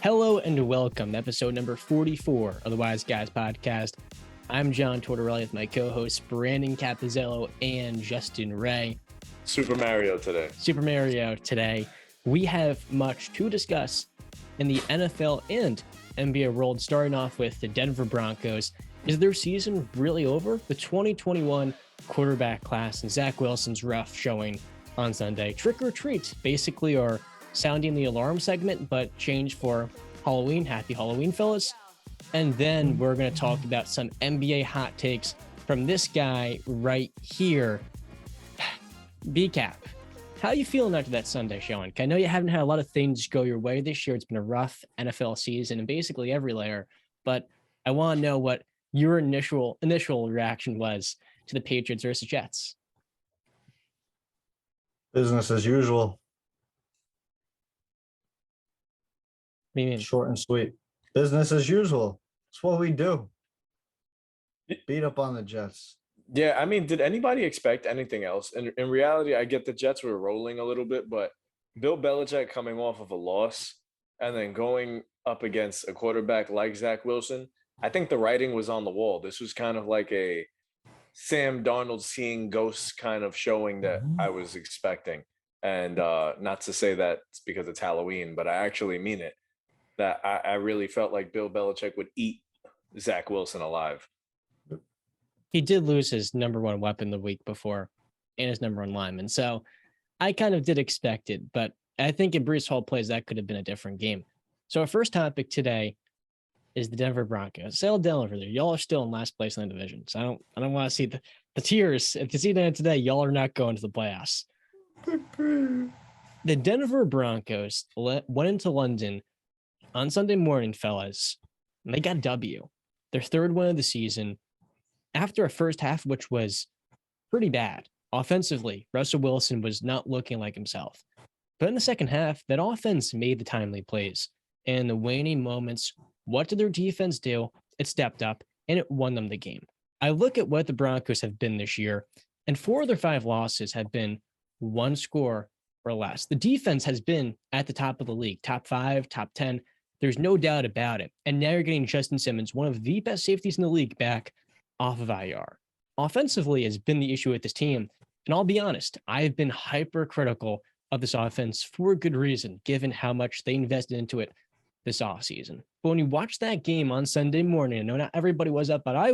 Hello and welcome, episode number 44 of the Wise Guys podcast. I'm John Tortorelli with my co-hosts Brandon Capizzello and Justin Ray. Super Mario today. We have much to discuss in the NFL and NBA world, starting off with the Denver Broncos. Is their season really over? The 2021 quarterback class and Zach Wilson's rough showing on Sunday. Trick or treat, basically, are sounding the alarm segment, but change for Halloween. Happy Halloween, fellas. And then we're going to talk about some NBA hot takes from this guy right here. BCap, how are you feeling after that Sunday showing? I know you haven't had a lot of things go your way this year. It's been a rough NFL season in basically every layer, but I want to know what your initial reaction was to the Patriots versus Jets. Business as usual. What do you mean? Short and sweet. Business as usual. It's what we do. Beat up on the Jets. Yeah, I mean, did anybody expect anything else? In reality, I get the Jets were rolling a little bit, but Bill Belichick coming off of a loss and then going up against a quarterback like Zach Wilson, I think the writing was on the wall. This was kind of like a Sam Darnold seeing ghosts kind of showing that I was expecting. And not to say that it's because it's Halloween, but I actually mean it. That I really felt like Bill Belichick would eat Zach Wilson alive. He did lose his number one weapon the week before and his number one lineman. So I kind of did expect it, but I think in Breece Hall plays, that could have been a different game. So our first topic today is the Denver Broncos. Settle down over there. Y'all are still in last place in the division. So I don't want to see the tears. If you see that today, y'all are not going to the playoffs. The Denver Broncos went into London on Sunday morning, fellas, and they got a W. Their third win of the season after a first half, which was pretty bad. Offensively, Russell Wilson was not looking like himself. But in the second half, that offense made the timely plays. And in the waning moments, what did their defense do? It stepped up, and it won them the game. I look at what the Broncos have been this year, and 4 of their 5 losses have been one score or less. The defense has been at the top of the league, top 5, top 10. There's no doubt about it. And now you're getting Justin Simmons, one of the best safeties in the league, back off of IR. Offensively has been the issue with this team. And I'll be honest, I've been hypercritical of this offense for good reason, given how much they invested into it this offseason. But when you watch that game on Sunday morning, I know not everybody was up, but I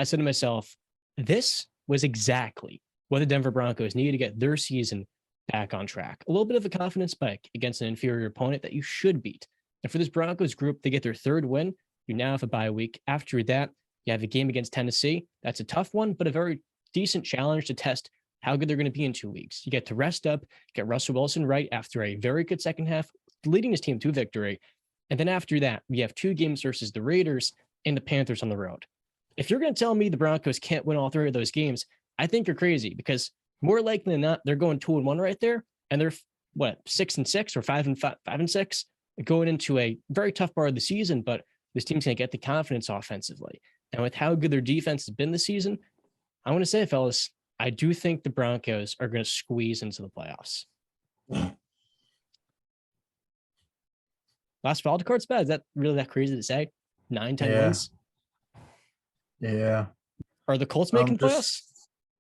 said to myself, this was exactly what the Denver Broncos needed to get their season back on track. A little bit of a confidence spike against an inferior opponent that you should beat. And for this Broncos group to get their third win, you now have a bye week. After that, you have a game against Tennessee. That's a tough one, but a very decent challenge to test how good they're going to be in 2 weeks. You get to rest up, get Russell Wilson right after a very good second half, leading his team to victory. And then after that, we have 2 games versus the Raiders and the Panthers on the road. If you're going to tell me the Broncos can't win all 3 of those games, I think you're crazy, because more likely than not, they're going 2-1 right there. And they're 6-6 or 5-6 going into a very tough part of the season, but this team's going to get the confidence offensively. And with how good their defense has been this season, I want to say, fellas, I do think the Broncos are going to squeeze into the playoffs. Last wild card spot, is that really that crazy to say? 9-10 wins? Yeah. Are the Colts making playoffs?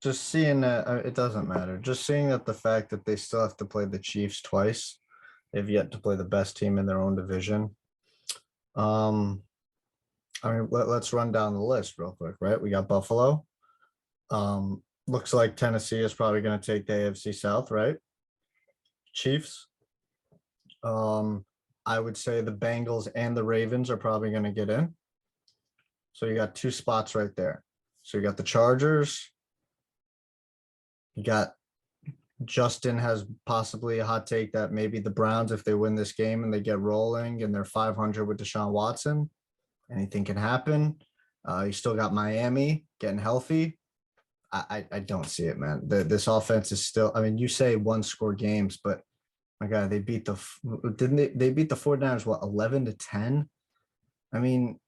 Just seeing that, it doesn't matter. Just seeing that the fact that they still have to play the Chiefs twice, they've yet to play the best team in their own division. Let's run down the list real quick, right? We got Buffalo. Looks like Tennessee is probably going to take the AFC South, right? Chiefs. I would say the Bengals and the Ravens are probably going to get in. So you got 2 spots right there. So you got the Chargers. You got Justin has possibly a hot take that maybe the Browns, if they win this game and they get rolling and they're 500 with Deshaun Watson, anything can happen. You still got Miami getting healthy. I don't see it, man. This offense is still, I mean, you say 1-score games, but my God, they beat the 49ers, 11-10? I mean,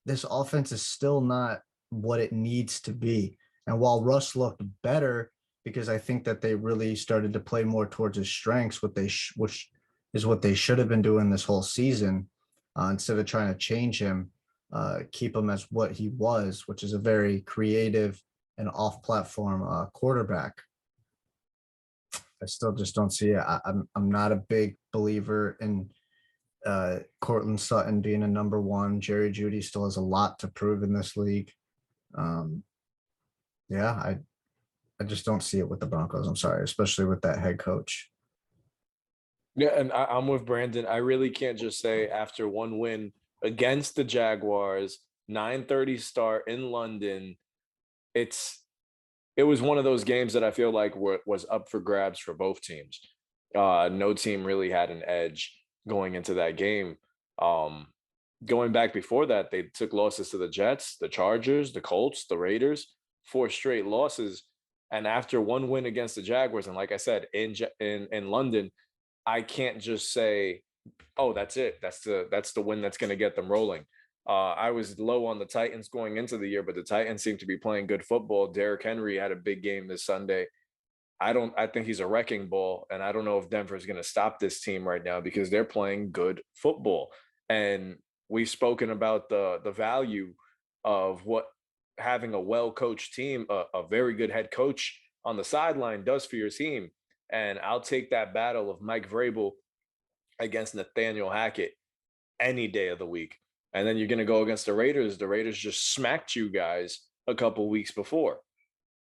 this offense is still not what it needs to be. And while Russ looked better, because I think that they really started to play more towards his strengths, which is what they should have been doing this whole season. Instead of trying to change him, keep him as what he was, which is a very creative and off-platform quarterback. I still just don't see it. I'm not a big believer in Cortland Sutton being a number one. Jerry Jeudy still has a lot to prove in this league. Yeah, I just don't see it with the Broncos. I'm sorry, especially with that head coach. Yeah, and I'm with Brandon. I really can't just say after one win against the Jaguars, 9:30 start in London, it was one of those games that I feel like was up for grabs for both teams. No team really had an edge going into that game. Going back before that, they took losses to the Jets, the Chargers, the Colts, the Raiders, 4 straight losses. And after one win against the Jaguars, and like I said, in London, I can't just say, "Oh, that's it. That's the win that's going to get them rolling." I was low on the Titans going into the year, but the Titans seem to be playing good football. Derrick Henry had a big game this Sunday. I think he's a wrecking ball, and I don't know if Denver is going to stop this team right now because they're playing good football. And we've spoken about the value of what having a well-coached team, a very good head coach on the sideline does for your team. And I'll take that battle of Mike Vrabel against Nathaniel Hackett any day of the week. And then you're going to go against the Raiders. The Raiders just smacked you guys a couple weeks before.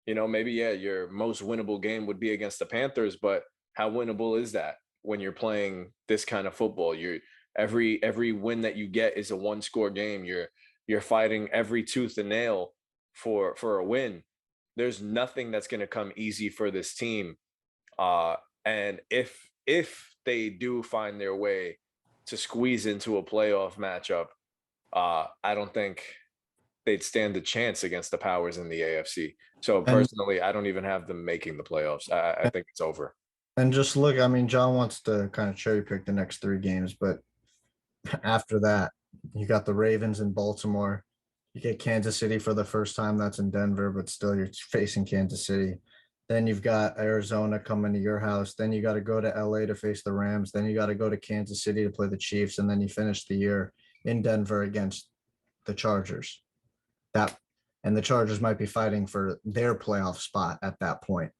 Maybe, yeah, your most winnable game would be against the Panthers, but how winnable is that when you're playing this kind of football? Every win that you get is a 1-score game. You're fighting every tooth and nail for a win. There's nothing that's going to come easy for this team. And if they do find their way to squeeze into a playoff matchup, I don't think they'd stand a chance against the powers in the AFC. So personally, I don't even have them making the playoffs. I think it's over. And just look, I mean, John wants to kind of cherry pick the next 3 games, but after that, you got the Ravens in Baltimore. You get Kansas City for the first time. That's in Denver, but still you're facing Kansas City. Then you've got Arizona coming to your house. Then you got to go to LA to face the Rams. Then you got to go to Kansas City to play the Chiefs. And then you finish the year in Denver against the Chargers. And the Chargers might be fighting for their playoff spot at that point.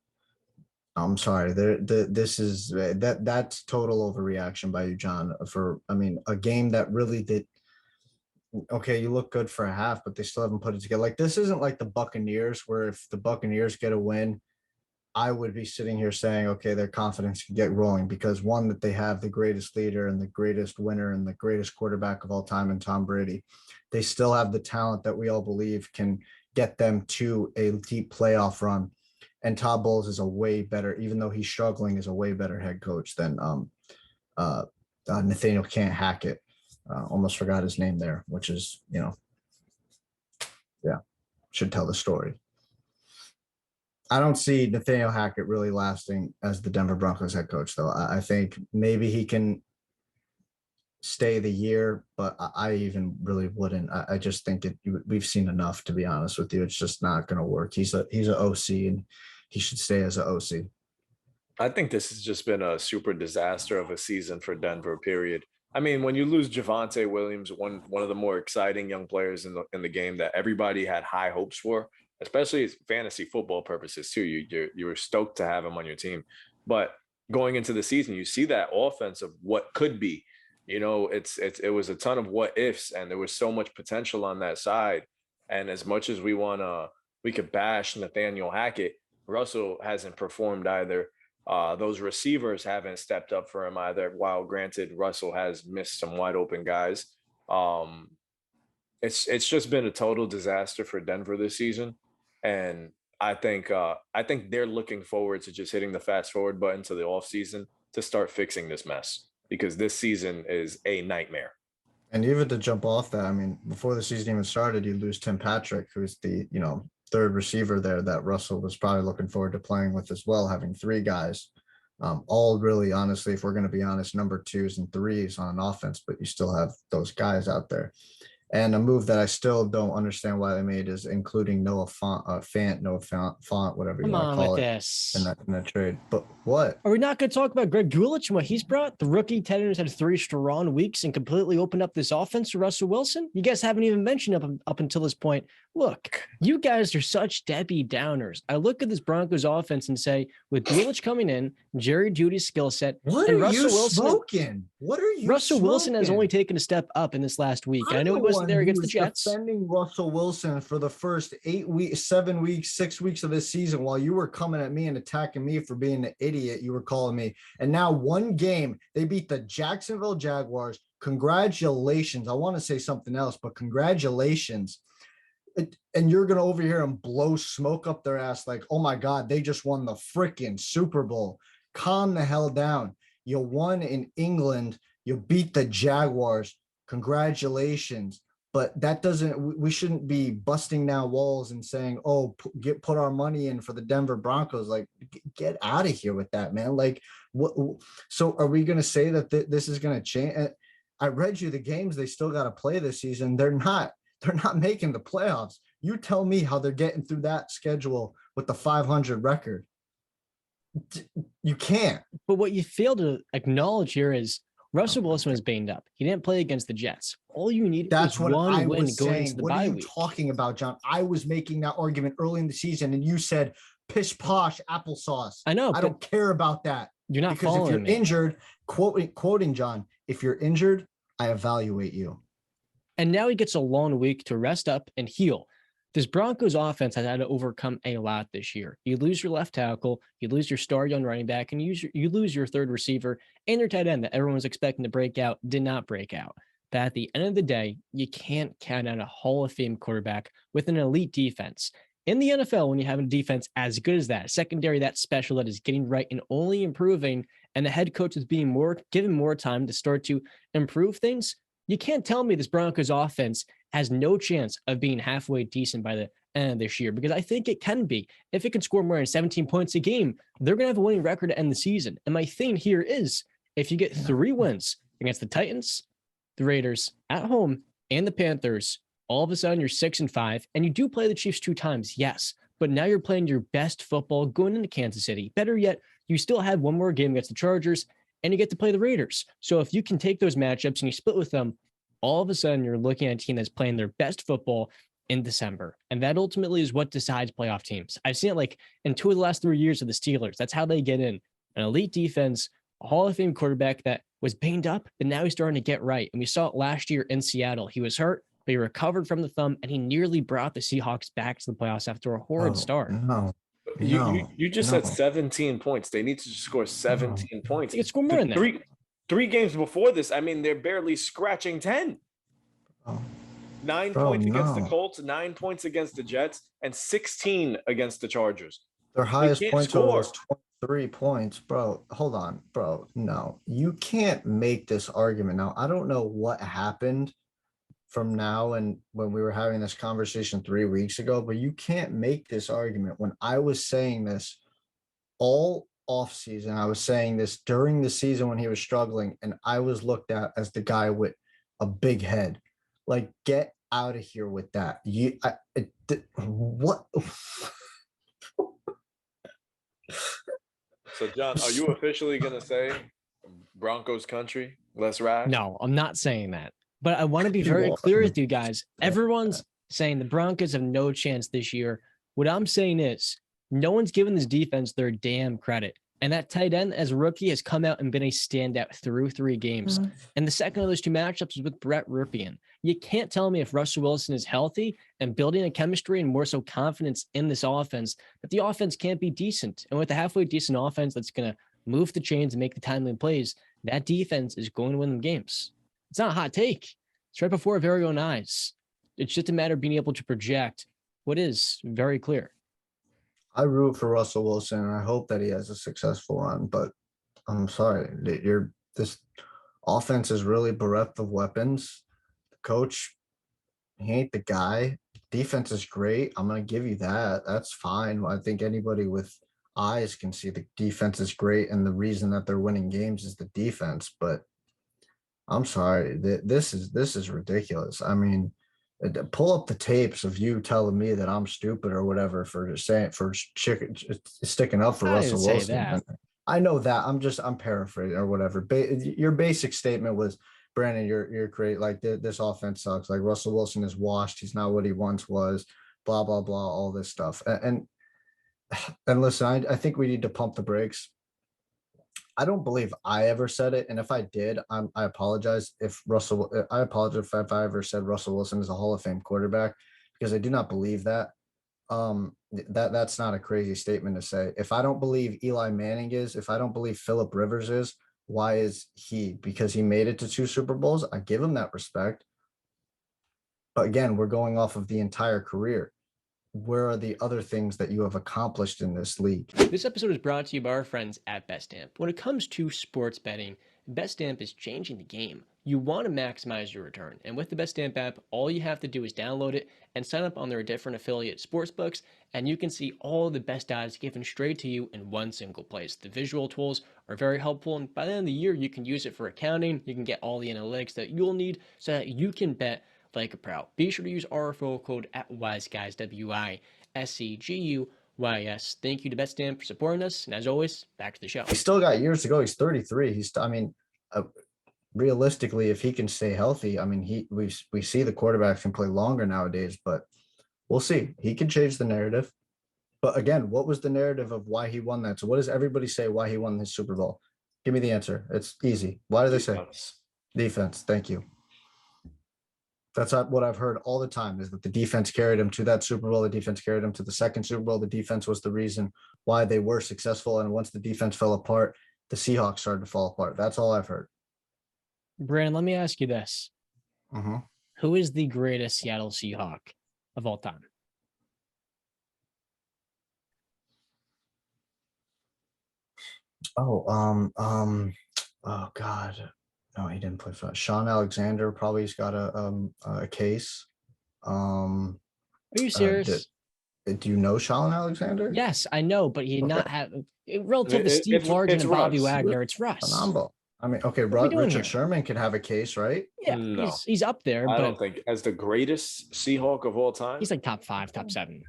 I'm sorry. That's total overreaction by you, John, for, a game that really did. Okay, you look good for a half, but they still haven't put it together. Like, this isn't like the Buccaneers, where if the Buccaneers get a win, I would be sitting here saying, okay, their confidence can get rolling, because one, that they have the greatest leader and the greatest winner and the greatest quarterback of all time in Tom Brady. They still have the talent that we all believe can get them to a deep playoff run. And Todd Bowles is a way better, even though he's struggling, is a way better head coach than Nathaniel Can't Hackett. Almost forgot his name there, which is, should tell the story. I don't see Nathaniel Hackett really lasting as the Denver Broncos head coach, though. I think maybe he can stay the year, but I even really wouldn't. I just think we've seen enough, to be honest with you. It's just not going to work. He's an OC, and he should stay as an OC. I think this has just been a super disaster of a season for Denver, period. I mean, when you lose Javonte Williams, one of the more exciting young players in the game that everybody had high hopes for, especially as fantasy football purposes too. You were stoked to have him on your team. But going into the season, you see that offense of what could be. It was a ton of what ifs, and there was so much potential on that side. And as much as we could bash Nathaniel Hackett, Russell hasn't performed either. Those receivers haven't stepped up for him either. While granted, Russell has missed some wide open guys. It's just been a total disaster for Denver this season. And I think they're looking forward to just hitting the fast forward button to the offseason to start fixing this mess, because this season is a nightmare. And even to jump off that, before the season even started, you lose Tim Patrick, who's the, third receiver there that Russell was probably looking forward to playing with as well, having 3 guys. All really, honestly, if we're going to be honest, number 2s and 3s on an offense, but you still have those guys out there. And a move that I still don't understand why they made is including Noah Font, whatever you Come want to on with call it this. in that trade. But what? Are we not going to talk about Greg Dulcich and what he's brought? The rookie tight end has had 3 strong weeks and completely opened up this offense to Russell Wilson. You guys haven't even mentioned up until this point. Look, you guys are such Debbie Downers. I look at this Broncos offense and say, with Dulcich coming in, Jerry Jeudy's skill set, What and are Russell you Wilson, smoking? What are you Russell Wilson has smoking? only taken a step up in this last week. I'm I know he the wasn't one there who against the was Jets. defending Russell Wilson for the first 8 weeks, 7 weeks, 6 weeks of this season while you were coming at me and attacking me for being an idiot. You were calling me. And now one game, they beat the Jacksonville Jaguars. Congratulations. I want to say something else, but congratulations. And you're going to over here and blow smoke up their ass like, oh my God, they just won the freaking Super Bowl. Calm the hell down. You won in England. You beat the Jaguars. Congratulations. But that doesn't, we shouldn't be busting down walls and saying, oh, put our money in for the Denver Broncos. Like, get out of here with that, man. Like, what? So are we going to say that this is going to change? I read you the games they still got to play this season. They're not making the playoffs. You tell me how they're getting through that schedule with the 500 record. You can't. But what you fail to acknowledge here is Russell Wilson was banged up. He didn't play against the Jets. All you need is one win going into the bye week. What are you talking about, John? I was making that argument early in the season, and you said pish posh applesauce. I know. I don't care about that. You're not because if you're injured, quoting John, if you're injured, I evaluate you. And now he gets a long week to rest up and heal. This Broncos offense has had to overcome a lot this year. You lose your left tackle, you lose your star young running back, and you lose your third receiver and your tight end that everyone was expecting to break out, did not break out. But at the end of the day, you can't count on a Hall of Fame quarterback with an elite defense. In the NFL, when you have a defense as good as that, a secondary that special that is getting right and only improving, and the head coach is being given more time to start to improve things, you can't tell me this Broncos offense has no chance of being halfway decent by the end of this year, because I think it can be. If it can score more than 17 points a game, they're going to have a winning record to end the season. And my thing here is, if you get 3 wins against the Titans, the Raiders at home, and the Panthers, all of a sudden you're 6-5, and you do play the Chiefs 2 times, yes, but now you're playing your best football going into Kansas City. Better yet, you still have one more game against the Chargers, and you get to play the Raiders. So if you can take those matchups and you split with them, all of a sudden you're looking at a team that's playing their best football in December. And that ultimately is what decides playoff teams. I've seen it like in 2 of the last 3 years of the Steelers. That's how they get in. An elite defense, a Hall of Fame quarterback that was banged up, but now he's starting to get right. And we saw it last year in Seattle. He was hurt, but he recovered from the thumb, and he nearly brought the Seahawks back to the playoffs after a horrid start. You just said 17 points. They need to score 17 points. They could score more than that. 3 games before this, I mean, they're barely scratching 10. 9 points against the Colts, 9 points against the Jets, and 16 against the Chargers. Their highest point total was 23 points, bro. Hold on, bro. No, you can't make this argument. Now, I don't know what happened from now and when we were having this conversation 3 weeks ago, but you can't make this argument. When I was saying this all off season, I was saying this during the season when he was struggling, and I was looked at as the guy with a big head. Like, get out of here with that. What? So, John, are you officially going to say Broncos country, less rag? No, I'm not saying that. But I want to be very clear with you guys. Everyone's saying the Broncos have no chance this year. What I'm saying is no one's given this defense their damn credit. And that tight end as a rookie has come out and been a standout through 3 games. And the second of those 2 matchups is with Brett Rypien. You can't tell me if Russell Wilson is healthy and building a chemistry and more so confidence in this offense, that the offense can't be decent. And with a halfway decent offense that's going to move the chains and make the timely plays, that defense is going to win them games. It's not a hot take. It's right before our very own eyes. It's just a matter of being able to project what is very clear. I root for Russell Wilson, and I hope that he has a successful run, but I'm sorry. This offense is really bereft of weapons. The coach, he ain't the guy. Defense is great. I'm going to give you that. That's fine. I think anybody with eyes can see the defense is great, and the reason that they're winning games is the defense, but I'm sorry. This is ridiculous. I mean, pull up the tapes of you telling me that I'm stupid or whatever for just saying sticking up for I didn't Russell say Wilson. that. I know that. I'm paraphrasing or whatever. Your basic statement was, Brandon, you're great. Like this offense sucks. Like Russell Wilson is washed. He's not what he once was. Blah blah blah. All this stuff. And listen, I think we need to pump the brakes. I don't believe I ever said it, and if I did, I apologize. I apologize if I ever said Russell Wilson is a Hall of Fame quarterback, because I do not believe that. That's not a crazy statement to say. If I don't believe Eli Manning is, if I don't believe Philip Rivers is, why is he? Because he made it to 2 Super Bowls. I give him that respect. But again, we're going off of the entire career. Where are the other things that you have accomplished in this league? This episode is brought to you by our friends at BestStamp. When it comes to sports betting, BestStamp is changing the game. You want to maximize your return, and with the BestStamp app, all you have to do is download it and sign up on their different affiliate sportsbooks, and you can see all the best odds given straight to you in one single place. The visual tools are very helpful, and by the end of the year, you can use it for accounting. You can get all the analytics that you'll need so that you can bet like a pro. Be sure to use our referral code at WiseGuys, WISEGUYS. Thank you to BetStamp for supporting us, and as always, back to the show. He's still got years to go. He's 33. Realistically, if he can stay healthy, I mean, we see the quarterbacks can play longer nowadays, but we'll see. He can change the narrative. But again, what was the narrative of why he won that? So what does everybody say why he won his Super Bowl? Give me the answer. It's easy. Why do they say defense? Thank you. That's what I've heard all the time, is that the defense carried him to that Super Bowl. The defense carried him to the second Super Bowl. The defense was the reason why they were successful. And once the defense fell apart, the Seahawks started to fall apart. That's all I've heard. Brandon, let me ask you this. Mm-hmm. Who is the greatest Seattle Seahawk of all time? Oh God. No, he didn't play for Sean Alexander. Probably has got a case. Are you serious? Do you know Sean Alexander? Yes, I know, but he not have relative to Steve Largent and Bobby Russ. Wagner. It's Russ. Phenomenal. I mean, okay, Richard Sherman could have a case, right? Yeah, No. he's up there. I but don't think as the greatest Seahawk of all time. He's like top 5, top 7.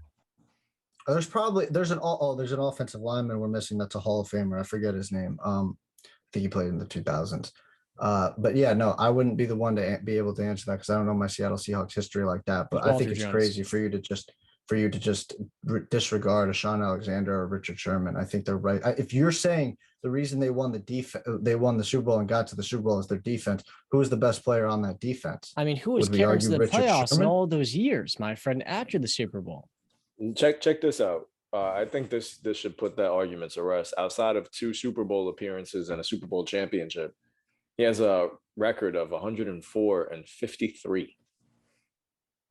There's an offensive lineman we're missing that's a Hall of Famer. I forget his name. I think he played in the 2000s. But yeah, no, I wouldn't be the one to be able to answer that because I don't know my Seattle Seahawks history like that. But I think it's crazy for you to just disregard a Sean Alexander or Richard Sherman. I think they're right. If you're saying the reason they won the Super Bowl and got to the Super Bowl is their defense, who was the best player on that defense? I mean, who was carrying to the playoffs in all those years, my friend, after the Super Bowl? Check this out. I think this should put that argument to rest. Outside of 2 Super Bowl appearances and a Super Bowl championship, he has a record of 104 and 53.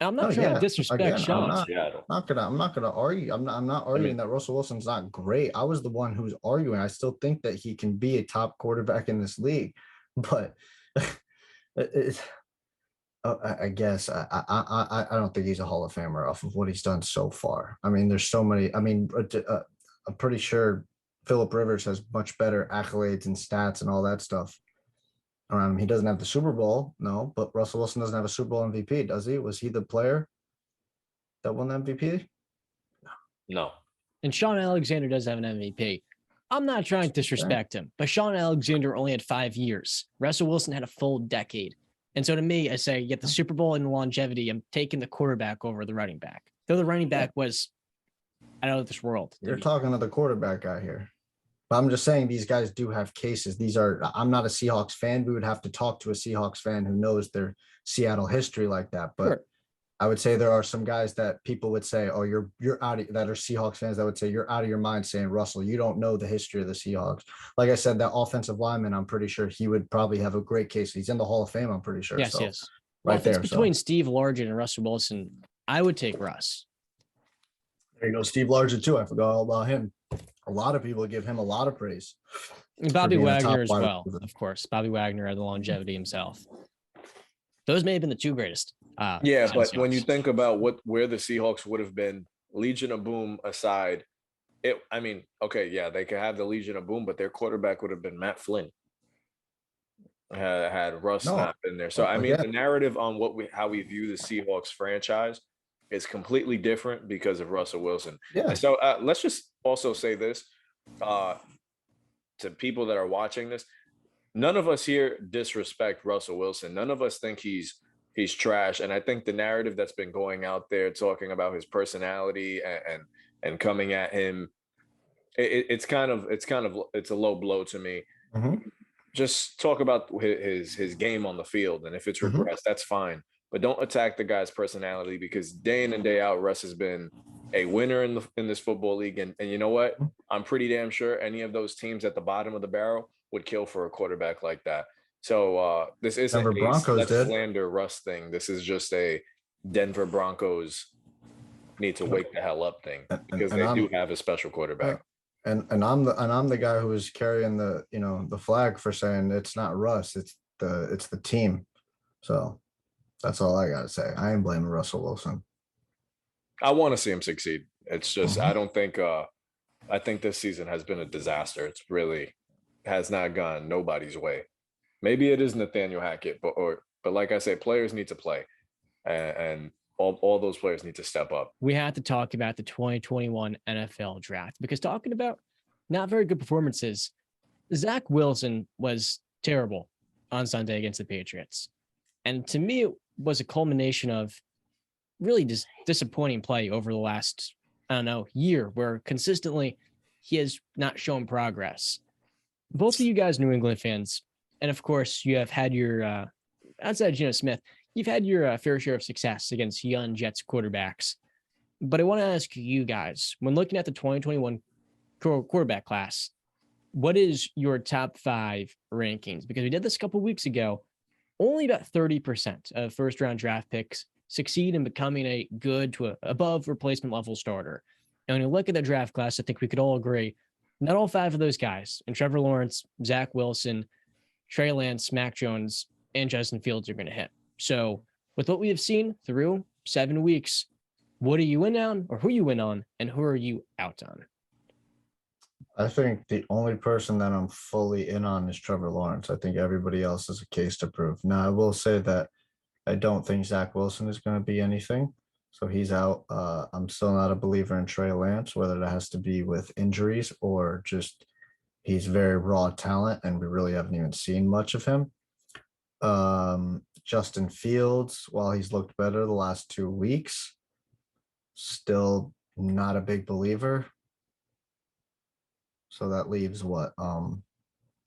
I'm not trying to disrespect Sean. I'm not gonna argue. I'm not arguing that Russell Wilson's not great. I was the one who's arguing. I still think that he can be a top quarterback in this league, but I guess I don't think he's a Hall of Famer off of what he's done so far. I mean, there's so many. I mean, I'm pretty sure Philip Rivers has much better accolades and stats and all that stuff. He doesn't have the Super Bowl, no, but Russell Wilson doesn't have a Super Bowl MVP, does he? Was he the player that won the MVP? No. And Sean Alexander does have an MVP. I'm not trying to disrespect him, but Sean Alexander only had 5 years. Russell Wilson had a full decade. And so to me, I say, get the Super Bowl and the longevity. I'm taking the quarterback over the running back. Though the running back was out of this world. You're talking to the quarterback guy here. But I'm just saying these guys do have cases. I'm not a Seahawks fan. We would have to talk to a Seahawks fan who knows their Seattle history like that. But sure. I would say there are some guys that people would say, oh, you're out of, that are Seahawks fans that would say you're out of your mind saying, Russell, you don't know the history of the Seahawks. Like I said, that offensive lineman, I'm pretty sure he would probably have a great case. He's in the Hall of Fame, I'm pretty sure. Yes, so, yes. Right well, if it's between Steve Largent and Russell Wilson, I would take Russ. There you go, Steve Largent too. I forgot all about him. A lot of people give him a lot of praise. And Bobby Wagner as well, of course. Bobby Wagner had the longevity himself. Those may have been the 2 greatest. Yeah, but when you think about where the Seahawks would have been, Legion of Boom aside, they could have the Legion of Boom, but their quarterback would have been Matt Flynn. had Russ No, not been there. So I mean, again, the narrative on how we view the Seahawks franchise is completely different because of Russell Wilson. yeah, And so let's just also say this uh, to people that are watching this: none of us here disrespect Russell Wilson. None of us think he's trash. And I think the narrative that's been going out there talking about his personality and coming at him, it's a low blow to me. mhm, Just talk about his game on the field, and if it's mhm. regressed, that's fine. But don't attack the guy's personality, because day in and day out, Russ has been a winner in this football league. And you know what? I'm pretty damn sure any of those teams at the bottom of the barrel would kill for a quarterback like that. So this isn't Denver a Broncos let's did. slander Russ thing. This is just a Denver Broncos need to wake the hell up thing, because And they do I'm have a special quarterback. and I'm the guy who was carrying the the flag for saying it's not Russ, it's the team. So that's all I gotta say. I ain't blaming Russell Wilson. I want to see him succeed. It's just I Mhm. don't think I think this season has been a disaster. It's really has not gone nobody's way. Maybe it is Nathaniel Hackett, but like I say, players need to play, and all those players need to step up. We have to talk about the 2021 NFL draft, because talking about not very good performances, Zach Wilson was terrible on Sunday against the Patriots. And to me, it was a culmination of really just disappointing play over the last, I don't know, year, where consistently he has not shown progress. Both of you guys, New England fans, and of course, you have had your, outside Geno Smith, you've had your fair share of success against young Jets quarterbacks. But I want to ask you guys, when looking at the 2021 quarterback class, what is your top 5 rankings? Because we did this a couple weeks ago. Only about 30% of first round draft picks succeed in becoming a good to above replacement level starter. And when you look at the draft class, I think we could all agree not all 5 of those guys, and Trevor Lawrence, Zach Wilson, Trey Lance, Mac Jones, and Justin Fields, are going to hit. So with what we have seen through 7 weeks, what are you in on, or who are you in on, and who are you out on? I think the only person that I'm fully in on is Trevor Lawrence. I think everybody else has a case to prove. Now, I will say that I don't think Zach Wilson is going to be anything. So he's out. I'm still not a believer in Trey Lance, whether that has to be with injuries or just he's very raw talent and we really haven't even seen much of him. Justin Fields, while he's looked better the last 2 weeks, still not a big believer. So that leaves what?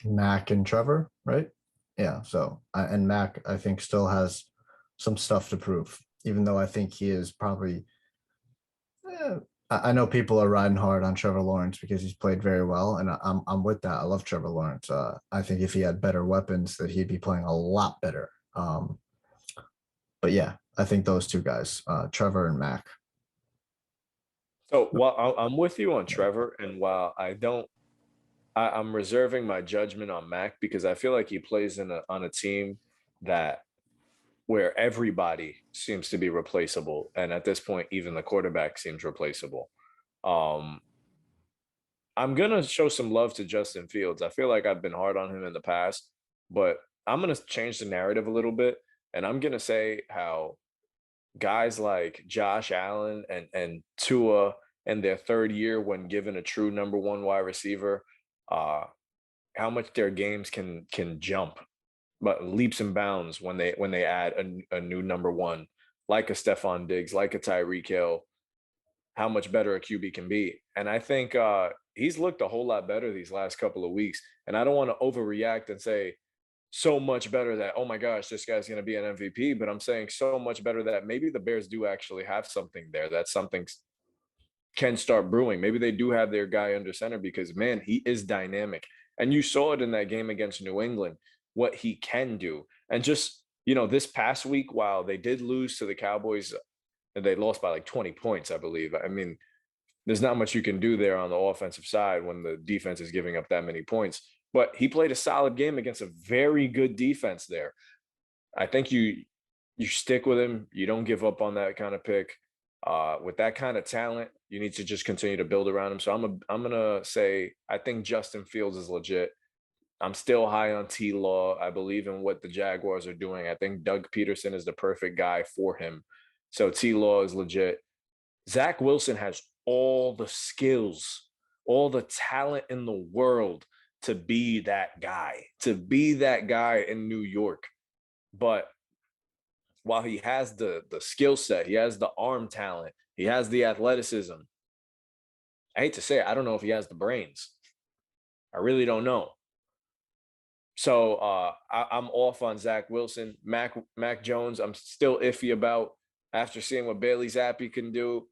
Mac and Trevor, right? Yeah. So and Mac, I think, still has some stuff to prove, even though I think he is probably. I know people are riding hard on Trevor Lawrence because he's played very well, and I'm with that. I love Trevor Lawrence. I think if he had better weapons, that he'd be playing a lot better. But yeah, I think those 2 guys, Trevor and Mac. So while I'm with you on Trevor, and while I'm reserving my judgment on Mac, because I feel like he plays on a team where everybody seems to be replaceable, and at this point, even the quarterback seems replaceable. Um, I'm gonna show some love to Justin Fields. I feel like I've been hard on him in the past, but I'm gonna change the narrative a little bit, and I'm gonna say how guys like Josh Allen and Tua in their 3rd year, when given a true number 1 wide receiver, uh, how much their games can jump, but leaps and bounds when they add a new number 1, like a Stephon Diggs, like a Tyreek Hill, how much better a QB can be. And I think he's looked a whole lot better these last couple of weeks. And I don't want to overreact and say so much better that, oh my gosh, this guy's going to be an MVP. But I'm saying so much better that maybe the Bears do actually have something there, that something can start brewing. Maybe they do have their guy under center, because, man, he is dynamic. And you saw it in that game against New England, what he can do. And just, this past week, while they did lose to the Cowboys, and they lost by like 20 points, I believe. I mean, there's not much you can do there on the offensive side when the defense is giving up that many points. But he played a solid game against a very good defense there. I think you stick with him. You don't give up on that kind of pick. With that kind of talent, you need to just continue to build around him. So I'm gonna say I think Justin Fields is legit. I'm still high on T-Law. I believe in what the Jaguars are doing. I think Doug Peterson is the perfect guy for him. So T-Law is legit. Zach Wilson has all the skills, all the talent in the world to be that guy in New York. But while he has the skill set, he has the arm talent, he has the athleticism, I hate to say it, I don't know if he has the brains. I really don't know. So I'm off on Zach Wilson. Mac Jones, I'm still iffy about after seeing what Bailey Zappi can do.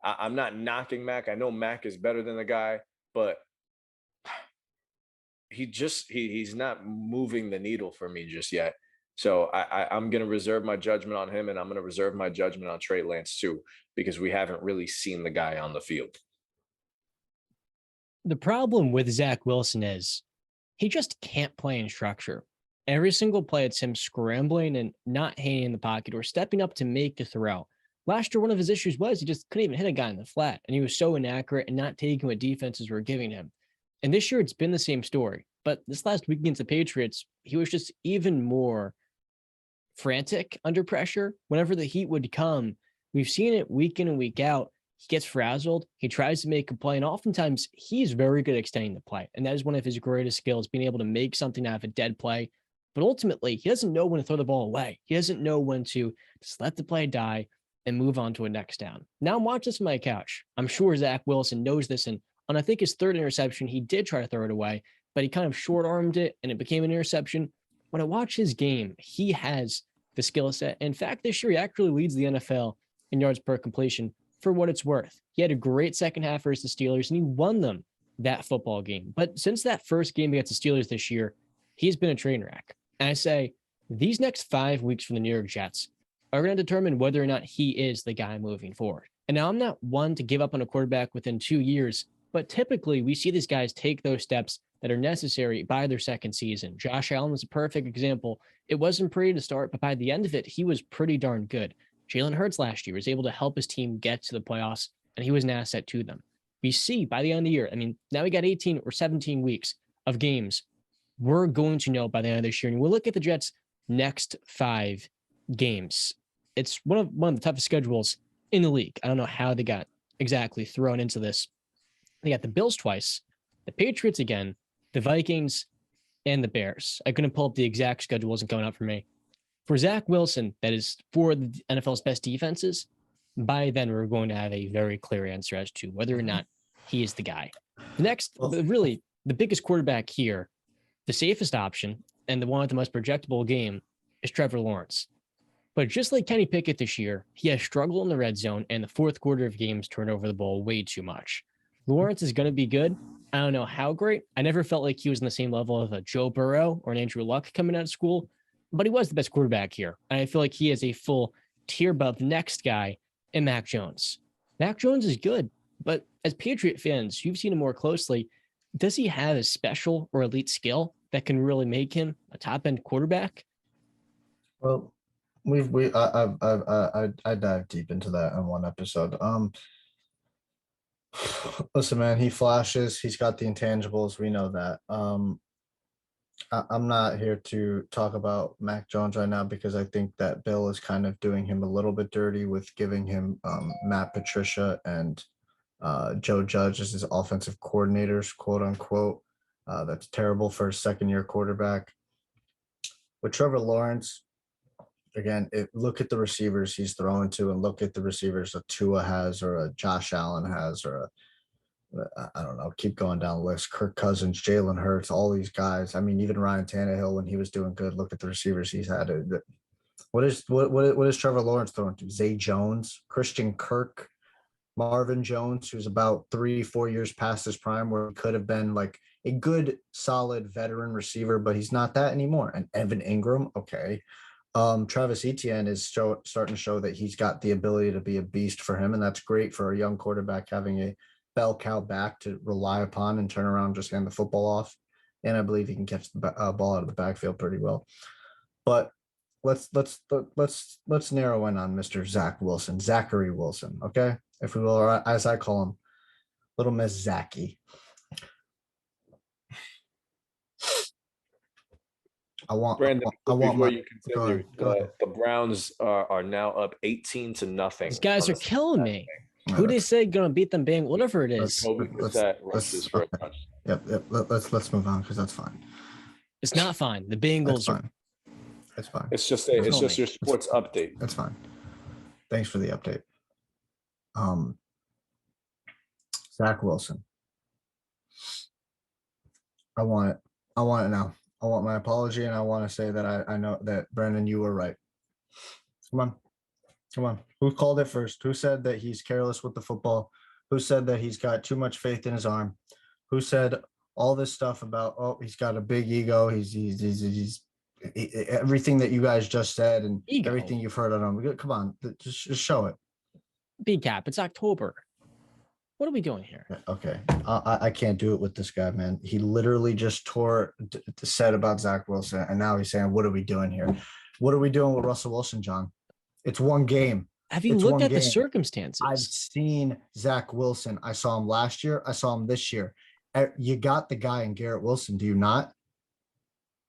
I'm not knocking Mac. I know Mac is better than the guy, but he's not moving the needle for me just yet. So I'm going to reserve my judgment on him, and I'm going to reserve my judgment on Trey Lance too, because we haven't really seen the guy on the field. The problem with Zach Wilson is he just can't play in structure. Every single play, it's him scrambling and not hanging in the pocket or stepping up to make a throw. Last year, one of his issues was he just couldn't even hit a guy in the flat, and he was so inaccurate and not taking what defenses were giving him. And this year, it's been the same story. But this last week against the Patriots, he was just even more frantic under pressure. Whenever the heat would come, we've seen it week in and week out. He gets frazzled. He tries to make a play, and oftentimes he's very good at extending the play. And that is one of his greatest skills, being able to make something out of a dead play. But ultimately, he doesn't know when to throw the ball away. He doesn't know when to just let the play die and move on to a next down. Now I'm watching this on my couch. I'm sure Zach Wilson knows this. And on, I think, his third interception, he did try to throw it away, but he kind of short-armed it, and it became an interception. When I watch his game, he has the skill set. In fact, this year, he actually leads the NFL in yards per completion for what it's worth. He had a great second half versus the Steelers, and he won them that football game. But since that first game against the Steelers this year, he's been a train wreck. And I say, these next 5 weeks from the New York Jets are going to determine whether or not he is the guy moving forward. And now I'm not one to give up on a quarterback within 2 years, but typically we see these guys take those steps that are necessary by their second season. Josh Allen was a perfect example. It wasn't pretty to start, but by the end of it, he was pretty darn good. Jalen Hurts last year was able to help his team get to the playoffs, and he was an asset to them. We see by the end of the year, I mean, now we got 18 or 17 weeks of games. We're going to know by the end of this year. And we'll look at the Jets' next 5 games. It's one of the toughest schedules in the league. I don't know how they got exactly thrown into this. They got the Bills twice, the Patriots again, the Vikings, and the Bears. I couldn't pull up the exact schedule, wasn't coming up for me. For Zach Wilson, that is for the NFL's best defenses, by then we're going to have a very clear answer as to whether or not he is the guy. The next, really, the biggest quarterback here, the safest option, and the one with the most projectable game is Trevor Lawrence. But just like Kenny Pickett this year, he has struggled in the red zone, and the fourth quarter of games turn over the ball way too much. Lawrence is going to be good. I don't know how great. I never felt like he was on the same level of a Joe Burrow or an Andrew Luck coming out of school, but he was the best quarterback here. And I feel like he is a full tier above the next guy in Mac Jones. Mac Jones is good, but as Patriot fans, you've seen him more closely. Does he have a special or elite skill that can really make him a top-end quarterback? Well, I dive deep into that in one episode. Listen, man, he flashes. He's got the intangibles. We know that. I'm not here to talk about Mac Jones right now because I think that Bill is kind of doing him a little bit dirty with giving him Matt Patricia and Joe Judge as his offensive coordinators, quote unquote. That's terrible for a second-year quarterback. With Trevor Lawrence, again, look at the receivers he's throwing to and look at the receivers a Tua has or a Josh Allen has or I don't know, keep going down the list. Kirk Cousins, Jalen Hurts, all these guys. I mean, even Ryan Tannehill when he was doing good, look at the receivers he's had. What is Trevor Lawrence throwing to? Zay Jones, Christian Kirk, Marvin Jones, who's about 3-4 years past his prime, where he could have been like a good, solid veteran receiver, but he's not that anymore. And Evan Ingram, okay. Travis Etienne is starting to show that he's got the ability to be a beast for him, and that's great for a young quarterback having a bell cow back to rely upon and turn around, just hand the football off. And I believe he can catch the ball out of the backfield pretty well. But let's narrow in on Mr. Zachary Wilson, okay? If we will, or as I call him, Little Miss Zachy. Brandon, before you continue, go ahead. the Browns are now up 18-0. These guys are killing me. Who they say gonna beat them? Bang, whatever it is. Rushes for a touch. Yep. Let's move on because that's fine. It's not fine. The Bengals are. It's fine. It's just your sports update. That's fine. Thanks for the update. Zach Wilson. I want it now. I want my apology, and I want to say that I know that Brandon, you were right. Come on. Who called it first? Who said that he's careless with the football? Who said that he's got too much faith in his arm? Who said all this stuff about, oh, he's got a big ego. He's everything that you guys just said and everything you've heard on him. Come on, just show it. Big cap. It's October. What are we doing here? Okay. I can't do it with this guy, man. He literally just said about Zach Wilson, and now he's saying, what are we doing here? What are we doing with Russell Wilson, John? It's one game. Have you looked at the circumstances? I've seen Zach Wilson. I saw him last year. I saw him this year. You got the guy in Garrett Wilson, do you not?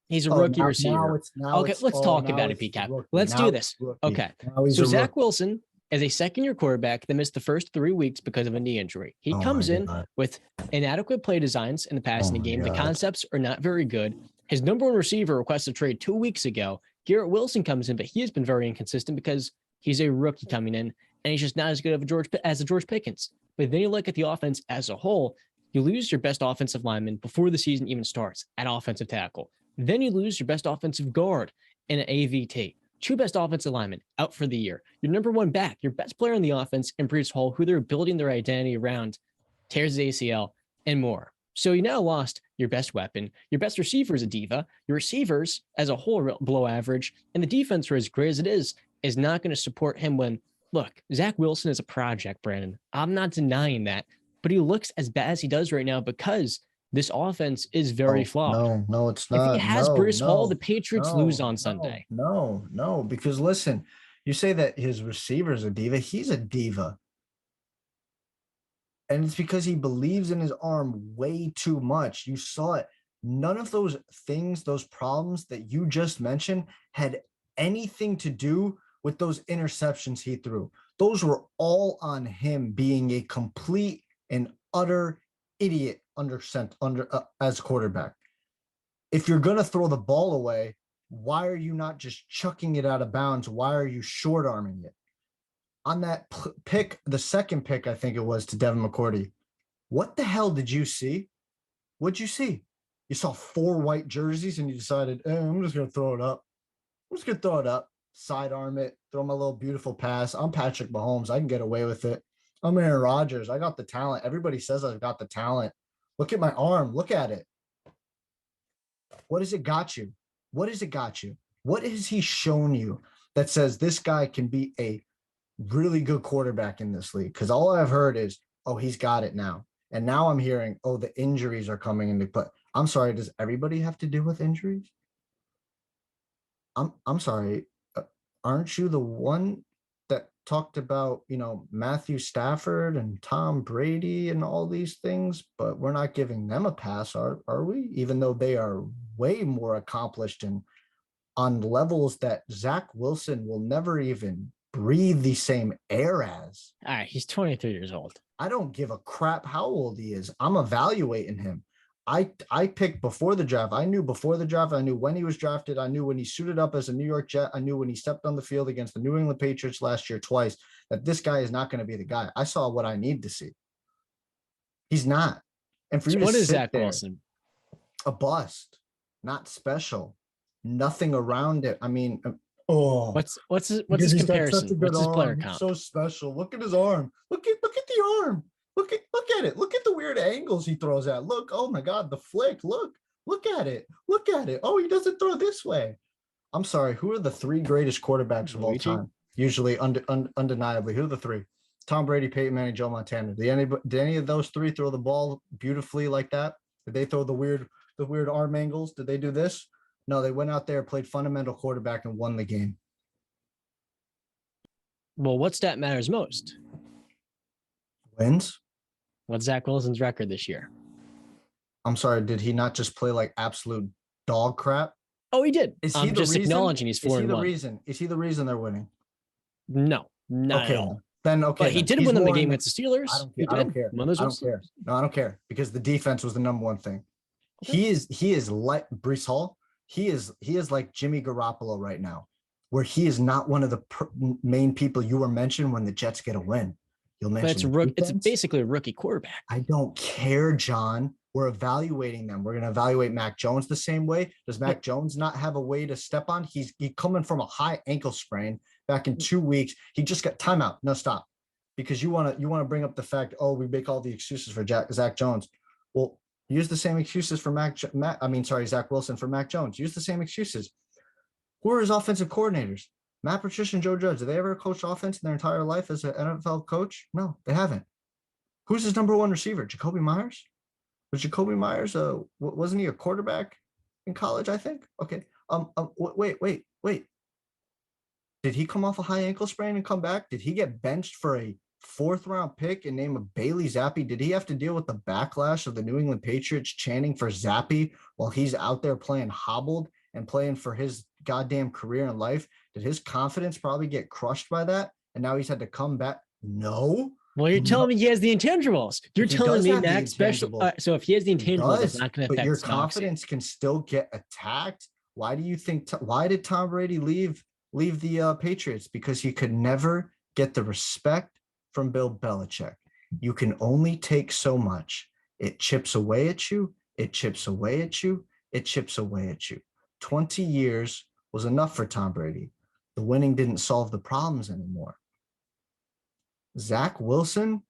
He's a rookie receiver. Let's talk about it, P-Cap. Let's do this. Okay. So Zach Wilson is a second-year quarterback that missed the first 3 weeks because of a knee injury. He comes in with inadequate play designs in the passing game. The concepts are not very good. His number one receiver requested a trade 2 weeks ago. Garrett Wilson comes in, but he has been very inconsistent because he's a rookie coming in, and he's just not as good of a George Pickens. But then you look at the offense as a whole, you lose your best offensive lineman before the season even starts at offensive tackle. Then you lose your best offensive guard in an AVT. Two best offensive linemen out for the year. Your number one back, your best player on the offense, in Brees Hall, who they're building their identity around, tears his ACL, and more. So you now lost your best weapon. Your best receiver is a diva. Your receivers, as a whole, are below average. And the defense, for as great as it is not going to support him when, look, Zach Wilson is a project, Brandon. I'm not denying that. But he looks as bad as he does right now because this offense is very flawed. No, it's not. If he has Brees Hall, the Patriots lose on Sunday. No, because listen, you say that his receiver is a diva. He's a diva. And it's because he believes in his arm way too much. You saw it. None of those things, those problems that you just mentioned had anything to do with those interceptions he threw. Those were all on him being a complete and utter idiot as quarterback. If you're going to throw the ball away, why are you not just chucking it out of bounds? Why are you short arming it? On that pick, the second pick, I think it was, to Devin McCourty, what the hell did you see? What'd you see? You saw 4 white jerseys and you decided, I'm just going to throw it up. Sidearm it, throw my little beautiful pass. I'm Patrick Mahomes. I can get away with it. I'm Aaron Rodgers. I got the talent. Everybody says I've got the talent. Look at my arm. Look at it. What has it got you? What has he shown you that says this guy can be a really good quarterback in this league? Because all I've heard is, oh, he's got it now. And now I'm hearing, oh, the injuries are coming into play. I'm sorry. Does everybody have to deal with injuries? I'm sorry. Aren't you the one that talked about, Matthew Stafford and Tom Brady and all these things, but we're not giving them a pass, are we? Even though they are way more accomplished and on levels that Zach Wilson will never even breathe the same air as. All right, he's 23 years old. I don't give a crap how old he is. I'm evaluating him. I picked before the draft. I knew before the draft. I knew when he was drafted. I knew when he suited up as a New York Jet. I knew when he stepped on the field against the New England Patriots last year twice that this guy is not going to be the guy. I saw what I need to see. He's not. And for you what to is sit Zach there, Wilson? A bust, not special, nothing around it. I mean, what's his comparison? What's his player comp? He's so special. Look at his arm. Look at the arm. Look at it. Look at the weird angles he throws at. Look, oh my God, the flick. Look at it. Oh, he doesn't throw this way. I'm sorry. Who are the 3 greatest quarterbacks of all time? Usually, undeniably, who are the 3? Tom Brady, Peyton Manning, Joe Montana. Did any of those 3 throw the ball beautifully like that? Did they throw the weird arm angles? Did they do this? No, they went out there, played fundamental quarterback, and won the game. Well, what stat matters most? Wins. What's Zach Wilson's record this year? I'm sorry, did he not just play like absolute dog crap? Oh, he did. Is he I'm the just reason? acknowledging he's Is he the 4-1. reason? Is he the reason they're winning? No, not Okay, at all. then okay. But he then. did He's win them the more in game against the Steelers. I don't He care. I don't did. care. Won those I don't care. No, I don't care because the defense was the number one thing. Okay. He is like Brees Hall. He is like Jimmy Garoppolo right now, where he is not one of the main people you were mentioned when the Jets get a win. You'll mention it's basically a rookie quarterback. I don't care, John. We're evaluating them. We're going to evaluate Mac Jones the same way. Does Mac Jones not have a way to step on? He's coming from a high ankle sprain back in 2 weeks. He just got timeout. No, stop. Because you want to bring up the fact, oh, we make all the excuses for Zach Jones. Well, use the same excuses for Zach Wilson for Mac Jones. Use the same excuses. Who are his offensive coordinators? Matt Patricia and Joe Judge. Did they ever coach offense in their entire life as an NFL coach? No, they haven't. Who's his number one receiver? Jacoby Myers? Was Jacoby Myers wasn't he a quarterback in college, I think? Okay. Wait. Did he come off a high ankle sprain and come back? Did he get benched for a 4th-round pick and name of Bailey Zappi? Did he have to deal with the backlash of the New England Patriots chanting for Zappi while he's out there playing hobbled and playing for his goddamn career in life? Did his confidence probably get crushed by that? And now he's had to come back? No. Well, you're telling me he has the intangibles. You're telling me Mac special. So if he has the intangibles, it's not going to affect your his confidence can still get attacked. Why do you think? Why did Tom Brady leave the Patriots? Because he could never get the respect from Bill Belichick. You can only take so much. It chips away at you. It chips away at you. It chips away at you. 20 years was enough for Tom Brady. The winning didn't solve the problems anymore. Zach Wilson,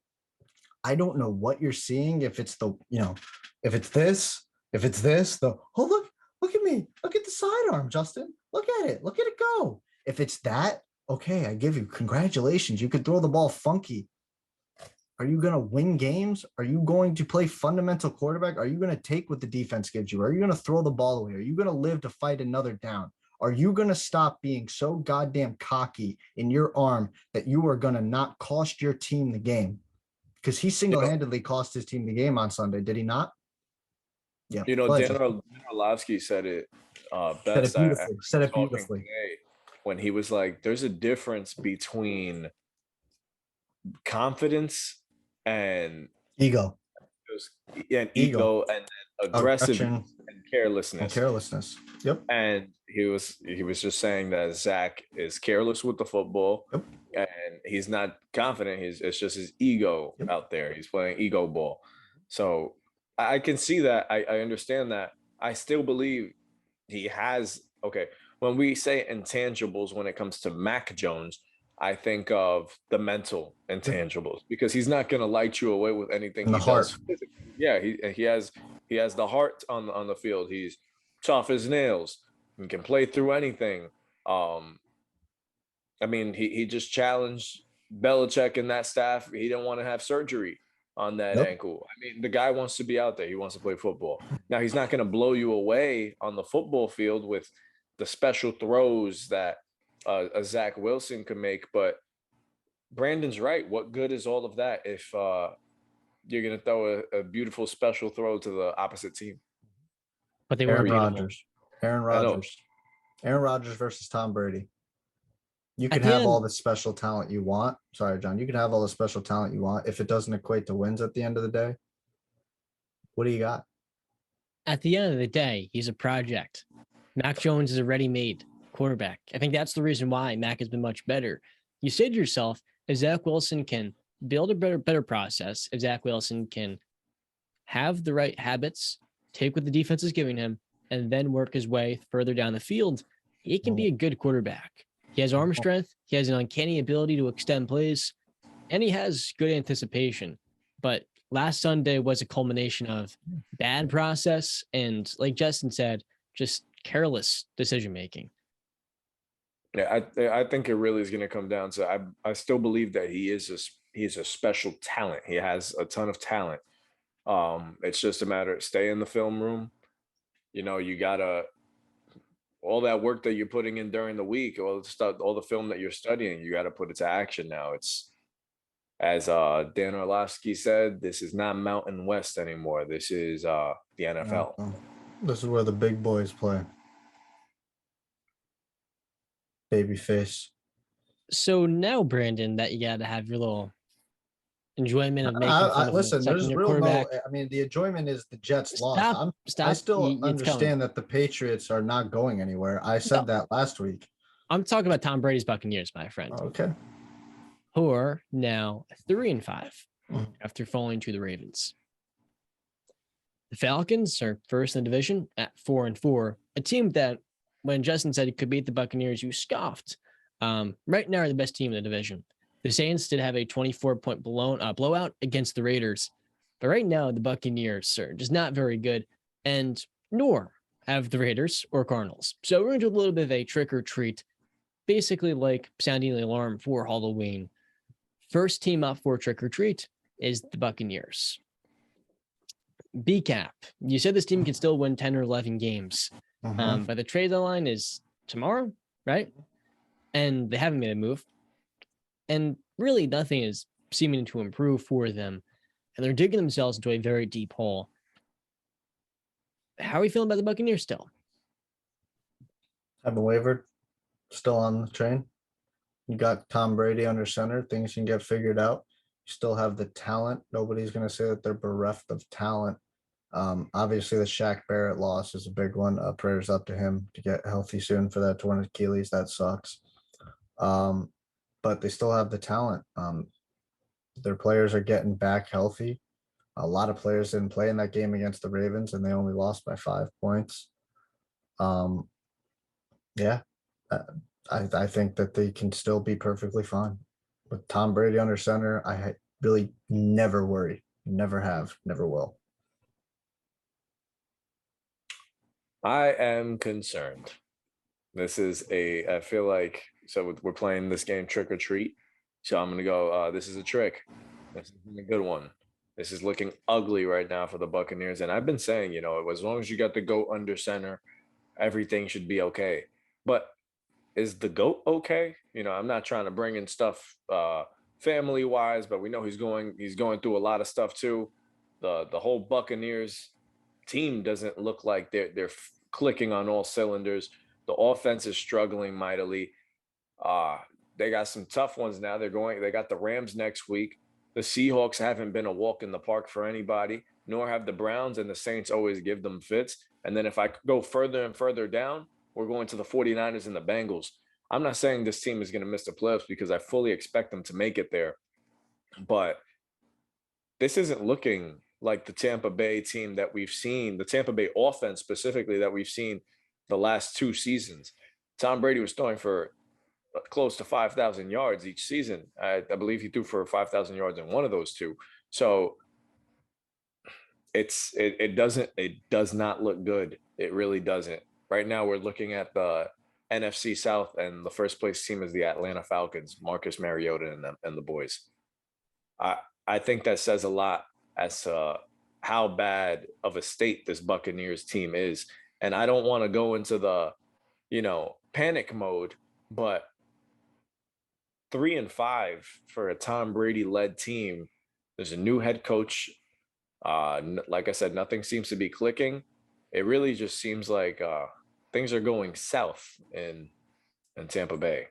I don't know what you're seeing. If it's this, look at me. Look at the sidearm, Justin. Look at it go. If it's that, okay, I give you congratulations. You could throw the ball funky. Are you going to win games? Are you going to play fundamental quarterback? Are you going to take what the defense gives you? Are you going to throw the ball away? Are you going to live to fight another down? Are you going to stop being so goddamn cocky in your arm that you are going to not cost your team the game? Because he single-handedly cost his team the game on Sunday, did he not? Yeah. Dan Orlovsky said it best. Said it beautifully. Today when he was like, there's a difference between confidence and ego. Ego and aggressive and carelessness. Yep. And he was just saying that Zach is careless with the football. Yep. And he's not confident. It's just his ego out there. He's playing ego ball. So I can see that. I understand that. I still believe he has. Okay, when we say intangibles when it comes to Mac Jones, I think of the mental intangibles because he's not going to light you away with anything he does physically. Yeah, he has the heart on the field. He's tough as nails. He can play through anything. I mean, he just challenged Belichick and that staff. He didn't want to have surgery on that ankle. I mean, the guy wants to be out there. He wants to play football. Now, he's not going to blow you away on the football field with the special throws that a Zach Wilson could make. But Brandon's right. What good is all of that if you're going to throw a beautiful special throw to the opposite team? But they were Aaron Rodgers versus Tom Brady. You can have all the special talent you want. Sorry, John. You can have all the special talent you want. If it doesn't equate to wins at the end of the day, what do you got? At the end of the day, he's a project. Mac Jones is a ready-made quarterback. I think that's the reason why Mac has been much better. You say to yourself, if Zach Wilson can build a better process, if Zach Wilson can have the right habits, take what the defense is giving him, and then work his way further down the field, he can be a good quarterback. He has arm strength. He has an uncanny ability to extend plays, and he has good anticipation. But last Sunday was a culmination of bad process and, like Justin said, just careless decision-making. Yeah, I think it really is going to come down to I still believe that he is a special talent. He has a ton of talent. It's just a matter of stay in the film room. You gotta all that work that you're putting in during the week, all the film that you're studying, you got to put it to action now. It's as Dan Orlovsky said, this is not Mountain West anymore. This is the NFL. This is where the big boys play. baby face. So now, Brandon, that you got to have your little enjoyment of making fun of a Listen, there's second-year real quarterback. I mean, the enjoyment is the Jets lost. Stop. I Stop. still It's coming. understand that the Patriots are not going anywhere. I said that last week. I'm talking about Tom Brady's Buccaneers, my friend. Okay. Who are now 3-5 Mhm. after falling to the Ravens. The Falcons are first in the division at 4-4, a team that when Justin said he could beat the Buccaneers, you scoffed. Right now are the best team in the division. The Saints did have a 24-point blowout against the Raiders, but right now the Buccaneers are just not very good, and nor have the Raiders or Cardinals. So we're into a little bit of a trick or treat, basically like sounding the alarm for Halloween. First team up for trick or treat is the Buccaneers. BCAP, you said this team can still win 10 or 11 games, but the trade deadline is tomorrow, right? And they haven't made a move. And really nothing is seeming to improve for them. And they're digging themselves into a very deep hole. How are you feeling about the Buccaneers still? Haven't wavered. Still on the train. You got Tom Brady under center. Things can get figured out. You still have the talent. Nobody's going to say that they're bereft of talent. Obviously, the Shaq Barrett loss is a big one. Prayers up to him to get healthy soon for that torn Achilles. That sucks. But they still have the talent. Their players are getting back healthy. A lot of players didn't play in that game against the Ravens, and they only lost by 5 points. Yeah, I think that they can still be perfectly fine. With Tom Brady under center, I really never worry. Never have, never will. I am concerned. I feel like, so we're playing this game trick or treat. So I'm going to go, this is a trick. This is a good one. This is looking ugly right now for the Buccaneers. And I've been saying, as long as you got the GOAT under center, everything should be okay. But is the GOAT okay? I'm not trying to bring in stuff family wise, but we know he's going through a lot of stuff too. The whole Buccaneers team doesn't look like they're clicking on all cylinders. The offense is struggling mightily. They got some tough ones now. They got the Rams next week. The Seahawks haven't been a walk in the park for anybody, nor have the Browns, and the Saints always give them fits. And then if I go further and further down, we're going to the 49ers and the Bengals. I'm not saying this team is going to miss the playoffs because I fully expect them to make it there. But this isn't looking like the Tampa Bay team that we've seen, the Tampa Bay offense specifically that we've seen the last 2 seasons. Tom Brady was throwing for close to 5,000 yards each season. I believe he threw for 5,000 yards in one of those 2. So it does not look good. It really doesn't. Right now we're looking at the NFC South, and the first place team is the Atlanta Falcons, Marcus Mariota and the boys. I think that says a lot as to how bad of a state this Buccaneers team is. And I don't want to go into the, panic mode, but 3-5 for a Tom Brady led team. There's a new head coach. Like I said, nothing seems to be clicking. It really just seems like things are going south in Tampa Bay.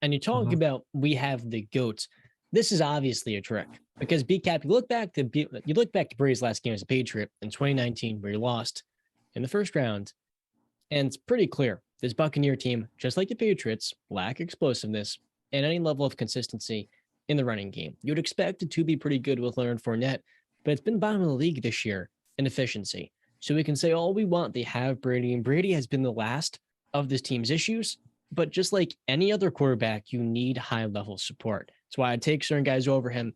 And you talk about we have the GOAT. This is obviously a trick because BCAP, you look back to Brady's last game as a Patriot in 2019 where he lost in the first round. And it's pretty clear this Buccaneer team, just like the Patriots, lack explosiveness and any level of consistency in the running game. You'd expect it to be pretty good with Leonard Fournette, but it's been bottom of the league this year in efficiency. So we can say all we want, they have Brady, and Brady has been the last of this team's issues. But just like any other quarterback, you need high-level support. That's why I take certain guys over him.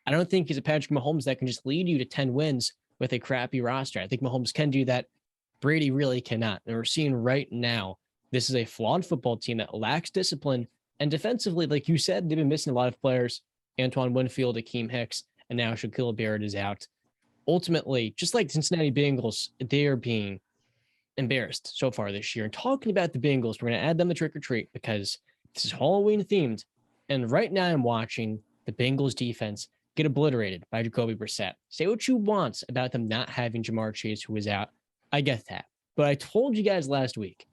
I don't think he's a Patrick Mahomes that can just lead you to 10 wins with a crappy roster. I think Mahomes can do that. Brady really cannot. And we're seeing right now, this is a flawed football team that lacks discipline. And defensively, like you said, they've been missing a lot of players. Antoine Winfield, Akeem Hicks, and now Shaquille Barrett is out. Ultimately, just like the Cincinnati Bengals, they are being embarrassed so far this year. And talking about the Bengals, we're going to add them the trick or treat because this is Halloween themed. And right now I'm watching the Bengals defense get obliterated by Jacoby Brissett. Say what you want about them not having Jamar Chase, who is out. I get that. But I told you guys last week,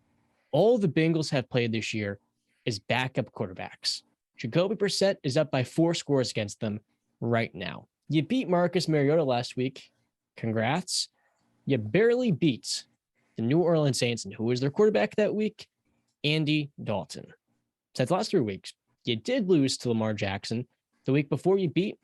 all the Bengals have played this year is backup quarterbacks. Jacoby Brissett is up by 4 scores against them right now. You beat Marcus Mariota last week. Congrats. You barely beat the New Orleans Saints, and who was their quarterback that week? Andy Dalton. So the last 3 weeks, you did lose to Lamar Jackson. The week before, you beat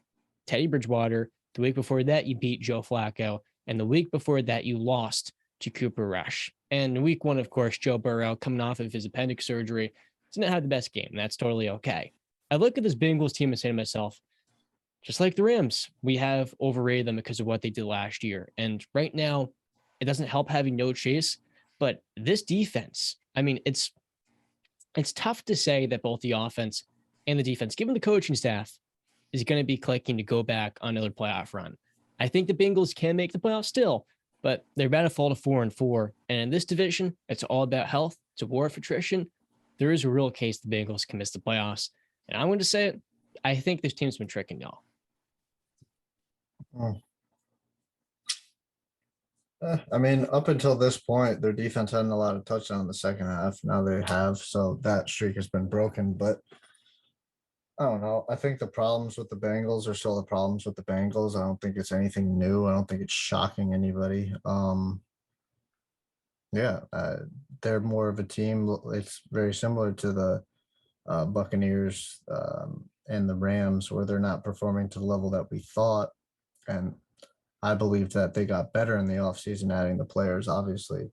Teddy Bridgewater. The week before that, you beat Joe Flacco. And the week before that, you lost to Cooper Rush. And week 1, of course, Joe Burrow, coming off of his appendix surgery, didn't have the best game. That's totally okay. I look at this Bengals team and say to myself, just like the Rams, we have overrated them because of what they did last year. And right now, it doesn't help having no Chase, but this defense, I mean, it's tough to say that both the offense and the defense, given the coaching staff, is going to be clicking to go back on another playoff run. I think the Bengals can make the playoffs still, but they're about to fall to 4-4. And in this division, it's all about health. It's a war of attrition. There is a real case the Bengals can miss the playoffs. And I'm going to say it, I think this team's been tricking y'all. I mean, up until this point, their defense hadn't allowed a touchdown in the second half. Now they have, so that streak has been broken. But I don't know. I think the problems with the Bengals are still the problems with the Bengals. I don't think it's anything new. I don't think it's shocking anybody. They're more of a team. It's very similar to the Buccaneers and the Rams, where they're not performing to the level that we thought. And I believe that they got better in the offseason, adding the players. Obviously,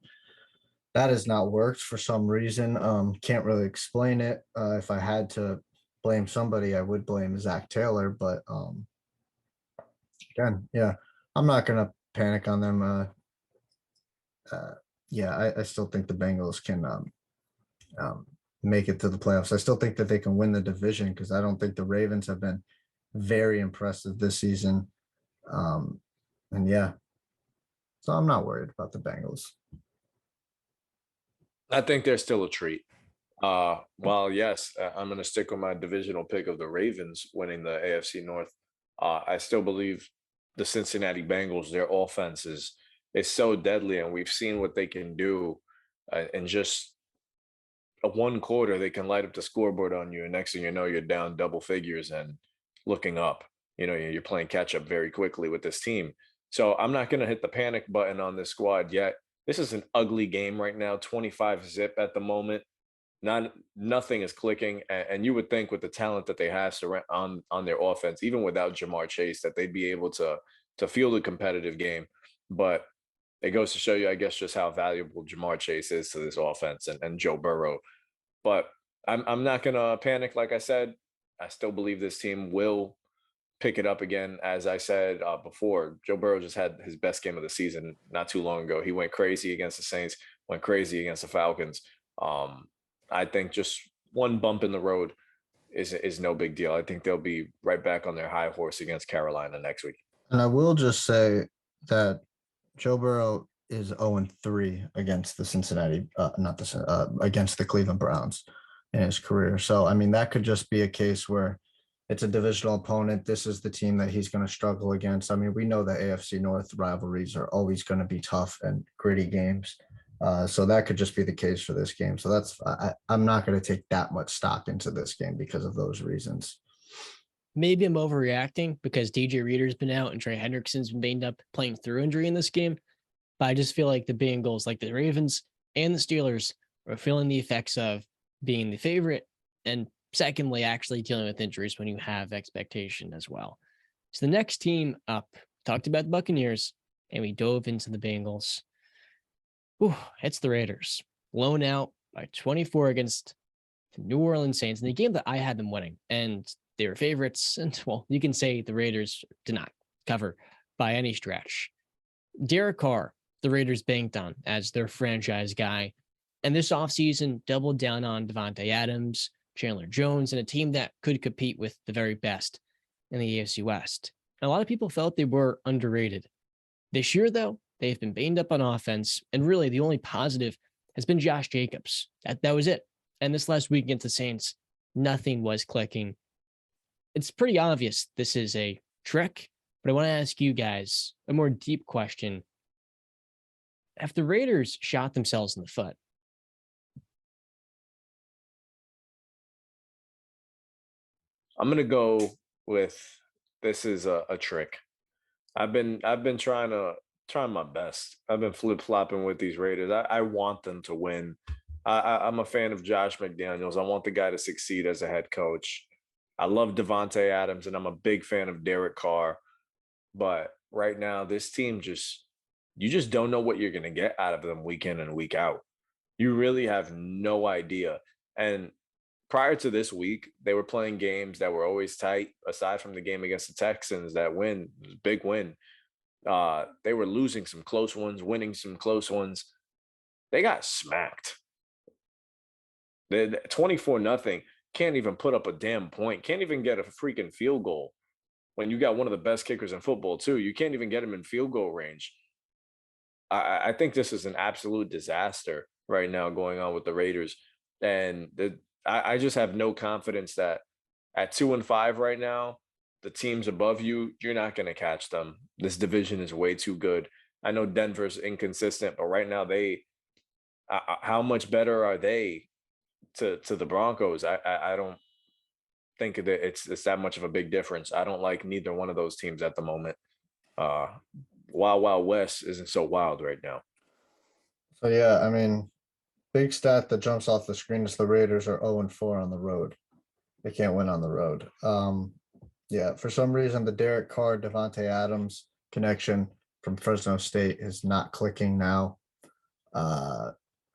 that has not worked for some reason. Can't really explain it. If I had to blame somebody, I would blame Zach Taylor. But again, yeah, I'm not gonna panic on them. I still think the Bengals can make it to the playoffs. I still think that they can win the division because I don't think the Ravens have been very impressive this season. So I'm not worried about the Bengals. I think they're still a treat. Well, yes, I'm going to stick with my divisional pick of the Ravens winning the AFC North. I still believe the Cincinnati Bengals, their offense is so deadly, and we've seen what they can do in just a 1 quarter. They can light up the scoreboard on you, and next thing you know, you're down double figures and looking up. You know, you're playing catch up very quickly with this team. So I'm not going to hit the panic button on this squad yet. This is an ugly game right now, 25-zip at the moment. Nothing is clicking, and you would think with the talent that they have on their offense, even without Jamar Chase, that they'd be able to field a competitive game. But it goes to show you, I guess, just how valuable Jamar Chase is to this offense and Joe Burrow. But I'm not gonna panic. Like I said, I still believe this team will pick it up again. As I said before, Joe Burrow just had his best game of the season not too long ago. He went crazy against the Saints, went crazy against the Falcons. I think just one bump in the road is no big deal. I think they'll be right back on their high horse against Carolina next week. And I will just say that Joe Burrow is 0-3 against the against the Cleveland Browns in his career. So, I mean, that could just be a case where it's a divisional opponent. This is the team that he's going to struggle against. I mean, we know the AFC North rivalries are always going to be tough and gritty games. So that could just be the case for this game. So I'm not going to take that much stock into this game because of those reasons. Maybe I'm overreacting because DJ Reader's been out and Trey Hendrickson's been banged up playing through injury in this game. But I just feel like the Bengals, like the Ravens and the Steelers, are feeling the effects of being the favorite, and secondly, actually dealing with injuries when you have expectation as well. So the next team up, talked about the Buccaneers, and we dove into the Bengals. Ooh, it's the Raiders. Blown out by 24 against the New Orleans Saints in the game that I had them winning. And they were favorites. And, well, you can say the Raiders did not cover by any stretch. Derek Carr, the Raiders banked on as their franchise guy. And this offseason doubled down on Devontae Adams, Chandler Jones, and a team that could compete with the very best in the AFC West. And a lot of people felt they were underrated. This year, though, they've been banged up on offense, and really the only positive has been Josh Jacobs. That was it. And this last week against the Saints, nothing was clicking. It's pretty obvious this is a trick, but I want to ask you guys a more deep question. Have the Raiders shot themselves in the foot? I'm gonna go with this is a trick. I've been trying my best. I've been flip flopping with these Raiders. I want them to win. I'm a fan of Josh McDaniels. I want the guy to succeed as a head coach. I love Devontae Adams, and I'm a big fan of Derek Carr. But right now, this team you just don't know what you're gonna get out of them week in and week out. You really have no idea. And prior to this week, they were playing games that were always tight, aside from the game against the Texans, that win, big win. They were losing some close ones, winning some close ones. They got smacked. The 24-0, can't even put up a damn point, can't even get a freaking field goal. When you got one of the best kickers in football, too, you can't even get him in field goal range. I think this is an absolute disaster right now going on with the Raiders. And I just have no confidence that at 2-5 right now, the teams above you, you're not going to catch them. This division is way too good. I know Denver's inconsistent, but right now how much better are they to the Broncos? I don't think that it's that much of a big difference. I don't like neither one of those teams at the moment. Wild West isn't so wild right now. So yeah, I mean, big stat that jumps off the screen is the Raiders are 0-4 on the road. They can't win on the road. Yeah, for some reason, the Derek Carr, Devontae Adams connection from Fresno State is not clicking now.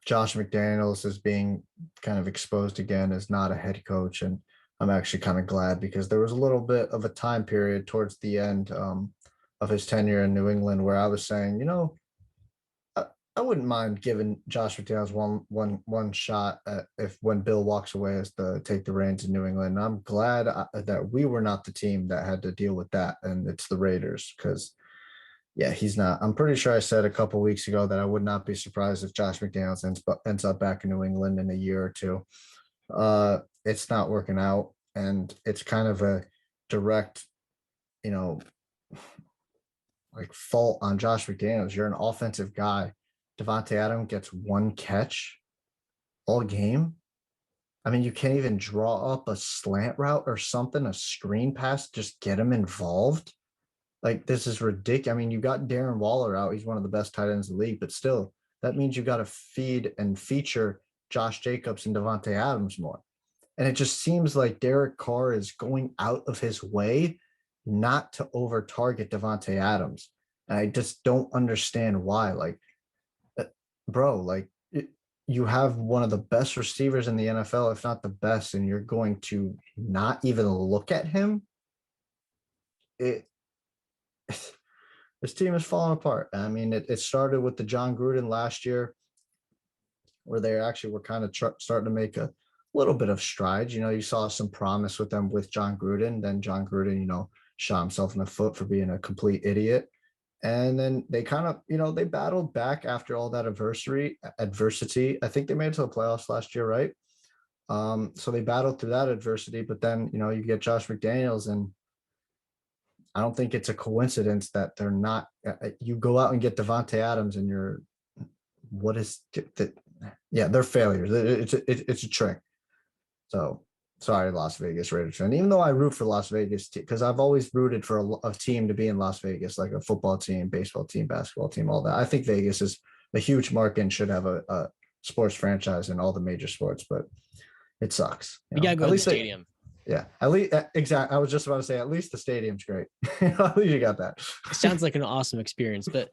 Josh McDaniels is being kind of exposed again as not a head coach. And I'm actually kind of glad, because there was a little bit of a time period towards the end of his tenure in New England where I was saying, you know, I wouldn't mind giving Josh McDaniels one shot at when Bill walks away as to take the reins in New England. And I'm glad that we were not the team that had to deal with that, and it's the Raiders, because yeah, he's not. I'm pretty sure I said a couple weeks ago that I would not be surprised if Josh McDaniels ends up back in New England in a year or two. It's not working out, and it's kind of a direct, you know, like fault on Josh McDaniels. You're an offensive guy. Devontae Adams gets one catch all game. I mean, you can't even draw up a slant route or something, a screen pass, just get him involved. Like, this is ridiculous. I mean, you got Darren Waller out. He's one of the best tight ends in the league, but still, that means you got to feed and feature Josh Jacobs and Devontae Adams more. And it just seems like Derek Carr is going out of his way not to over target Devontae Adams. And I just don't understand why. Like, bro, like, you have one of the best receivers in the NFL, if not the best, and you're going to not even look at him. This team is falling apart. I mean, it started with the John Gruden last year, where they actually were kind of starting to make a little bit of strides. You know, you saw some promise with them with John Gruden. Then John Gruden, you know, shot himself in the foot for being a complete idiot. And then they kind of, you know, they battled back after all that adversity. I think they made it to the playoffs last year, right? So they battled through that adversity, but then, you know, you get Josh McDaniels, and I don't think it's a coincidence that they're not. You go out and get Devontae Adams, and they're failures. It's a trick. So sorry, Las Vegas Raiders fan. Even though I root for Las Vegas, because I've always rooted for a team to be in Las Vegas, like a football team, baseball team, basketball team, all that. I think Vegas is a huge market and should have a sports franchise in all the major sports, but it sucks. You gotta go to the stadium. Yeah, at least exactly. I was just about to say, at least the stadium's great. At least you got that. It sounds like an awesome experience, but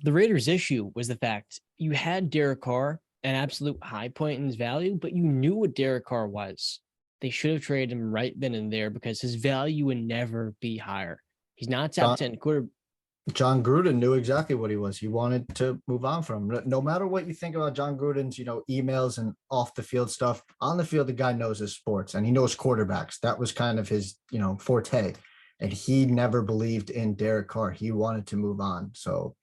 the Raiders' issue was the fact you had Derek Carr, an absolute high point in his value, but you knew what Derek Carr was. They should have traded him right then and there, because his value would never be higher. He's not top 10 quarter. John Gruden knew exactly what he was. He wanted to move on from him. No matter what you think about John Gruden's, you know, emails and off the field stuff, on the field, the guy knows his sports and he knows quarterbacks. That was kind of his, you know, forte. And he never believed in Derek Carr. He wanted to move on. So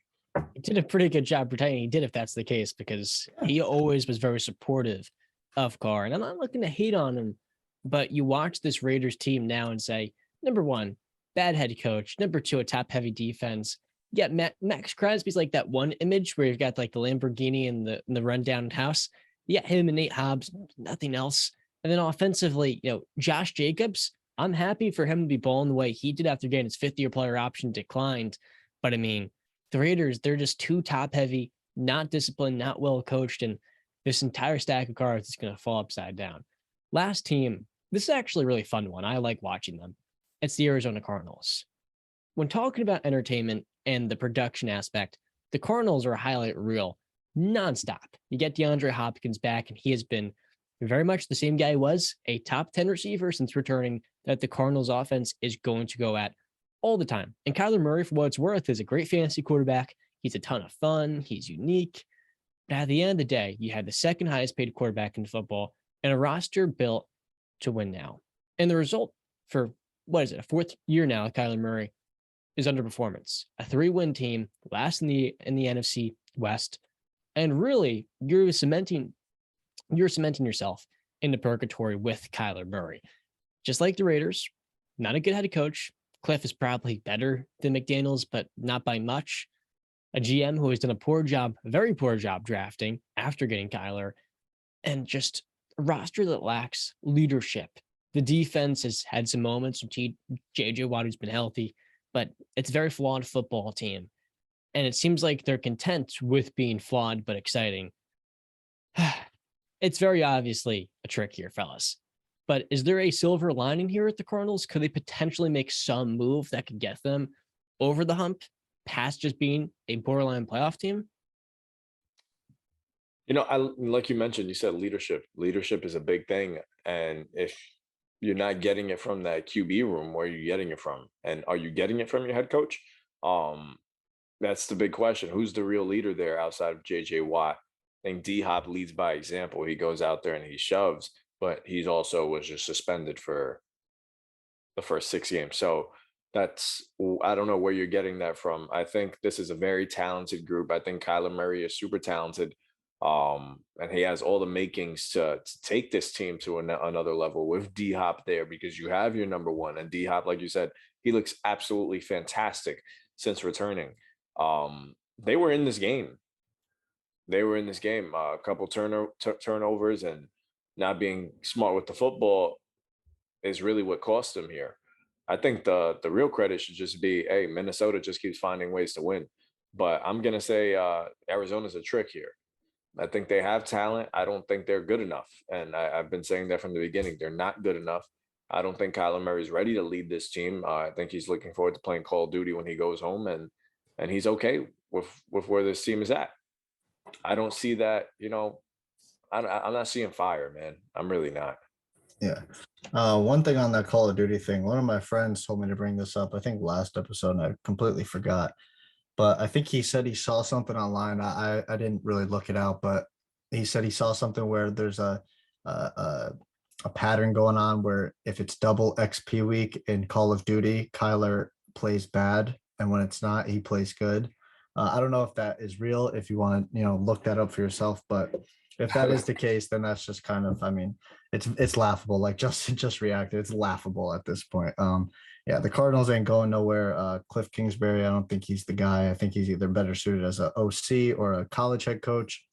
he did a pretty good job pretending he did, if that's the case, because he always was very supportive of Carr. And I'm not looking to hate on him, but you watch this Raiders team now and say, number one, bad head coach. Number two, a top-heavy defense. Yeah, Max Crosby's like that one image where you've got like the Lamborghini and the rundown house. Yeah, him and Nate Hobbs, nothing else. And then offensively, Josh Jacobs, I'm happy for him to be balling the way he did after getting his fifth-year player option declined. But I mean, the Raiders, they're just too top heavy, not disciplined, not well coached, and this entire stack of cards is going to fall upside down. Last team, this is actually a really fun one. I like watching them. It's the Arizona Cardinals. When talking about entertainment and the production aspect, the Cardinals are a highlight reel nonstop. You get DeAndre Hopkins back, and he has been very much the same guy he was, a top 10 receiver since returning, that the Cardinals offense is going to go at all the time. And Kyler Murray, for what it's worth, is a great fantasy quarterback. He's a ton of fun. He's unique. But at the end of the day, you had the second highest paid quarterback in football and a roster built to win now. And the result for, a fourth year now, Kyler Murray, is underperformance. A 3-win team, last in the NFC West. And really, you're cementing yourself into purgatory with Kyler Murray. Just like the Raiders, not a good head coach. Cliff is probably better than McDaniels, but not by much. A GM who has done a very poor job drafting after getting Kyler, and just a roster that lacks leadership. The defense has had some moments from JJ Watt, who's been healthy, but it's a very flawed football team. And it seems like they're content with being flawed but exciting. It's very obviously a trick here, fellas. But is there a silver lining here at the Cardinals? Could they potentially make some move that could get them over the hump past just being a borderline playoff team? Like you mentioned, you said leadership. Leadership is a big thing. And if you're not getting it from that QB room, where are you getting it from? And are you getting it from your head coach? That's the big question. Who's the real leader there outside of JJ Watt? I think D-Hop leads by example. He goes out there and he shoves, but he's also was just suspended for the first 6 games. So I don't know where you're getting that from. I think this is a very talented group. I think Kyler Murray is super talented. And he has all the makings to take this team to another level with D-Hop there, because you have your number one. And D-Hop, like you said, he looks absolutely fantastic since returning. They were in this game. A couple turnovers and not being smart with the football is really what cost them here. I think the real credit should just be, hey, Minnesota just keeps finding ways to win. But I'm going to say Arizona's a trick here. I think they have talent. I don't think they're good enough. And I've been saying that from the beginning. They're not good enough. I don't think Kyler Murray's ready to lead this team. I think he's looking forward to playing Call of Duty when he goes home, and he's okay with where this team is at. I don't see that, I'm not seeing fire, man. I'm really not. Yeah. One thing on that Call of Duty thing, one of my friends told me to bring this up, I think last episode, and I completely forgot. But I think he said he saw something online. I didn't really look it out, but he said he saw something where there's a pattern going on where if it's double XP week in Call of Duty, Kyler plays bad, and when it's not, he plays good. I don't know if that is real. If you want to, look that up for yourself, but if that is the case, then that's just kind of, it's laughable. Like Justin just reacted. It's laughable at this point. Yeah, the Cardinals ain't going nowhere. Cliff Kingsbury, I don't think he's the guy. I think he's either better suited as a OC or a college head coach.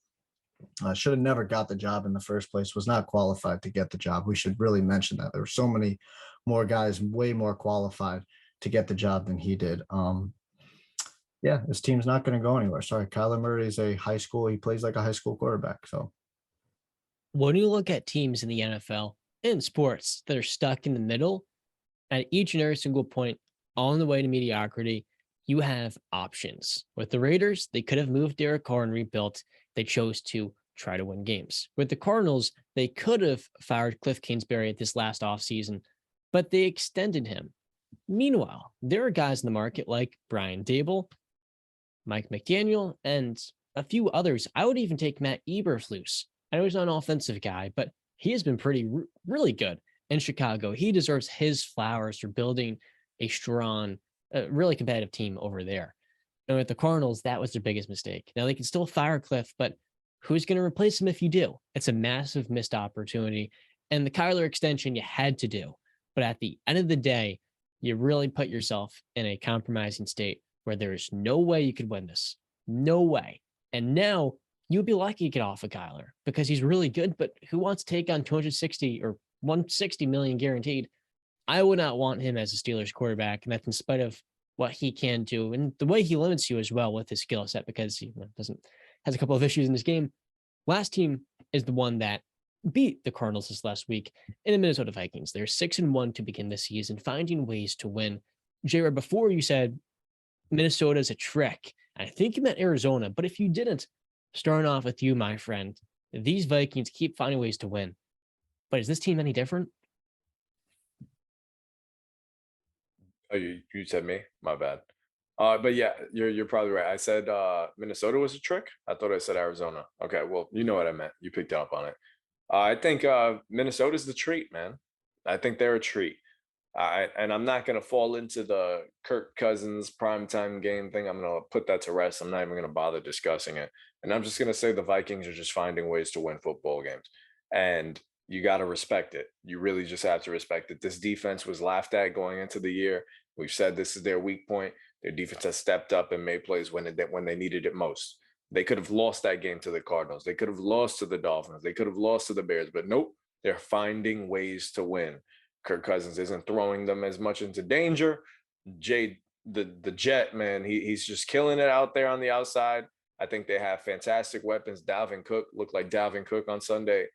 Should have never got the job in the first place, was not qualified to get the job. We should really mention that. There were so many more guys way more qualified to get the job than he did. Yeah, this team's not going to go anywhere. Sorry, Kyler Murray is he plays like a high school quarterback. So when you look at teams in the NFL and sports that are stuck in the middle, at each and every single point on the way to mediocrity, you have options. With the Raiders, they could have moved Derek Carr and rebuilt. They chose to try to win games. With the Cardinals, they could have fired Cliff Kingsbury at this last offseason, but they extended him. Meanwhile, there are guys in the market like Brian Dable, Mike McDaniel, and a few others. I would even take Matt Eberflus. I know he's not an offensive guy, but he has been really good in Chicago. He deserves his flowers for building a strong, really competitive team over there. And with the Cardinals, that was their biggest mistake. Now they can still fire Cliff, but who's going to replace him if you do? It's a massive missed opportunity. And the Kyler extension you had to do. But at the end of the day, you really put yourself in a compromising state where there's no way you could win this. No way. And now you'd be lucky to get off of Kyler because he's really good, but who wants to take on 260 or 160 million guaranteed? I would not want him as a Steelers quarterback, and that's in spite of what he can do and the way he limits you as well with his skill set because he has a couple of issues in this game. Last team is the one that beat the Cardinals this last week in the Minnesota Vikings. They're 6-1 to begin the season, finding ways to win. J-Rod, before you said Minnesota's a trick, I think you meant Arizona, but if you didn't, starting off with you, my friend, these Vikings keep finding ways to win. But is this team any different? Oh, you said me? My bad. But yeah, you're probably right. I said Minnesota was a trick. I thought I said Arizona. Okay, well, you know what I meant. You picked up on it. I think Minnesota's the treat, man. I think they're a treat. And I'm not going to fall into the Kirk Cousins primetime game thing. I'm going to put that to rest. I'm not even going to bother discussing it. And I'm just going to say the Vikings are just finding ways to win football games. And you got to respect it. You really just have to respect it. This defense was laughed at going into the year. We've said this is their weak point. Their defense has stepped up and made plays when they needed it most. They could have lost that game to the Cardinals. They could have lost to the Dolphins. They could have lost to the Bears. But nope, they're finding ways to win. Kirk Cousins isn't throwing them as much into danger. The Jet, man, he's just killing it out there on the outside. I think they have fantastic weapons. Dalvin Cook looked like Dalvin Cook on Sunday.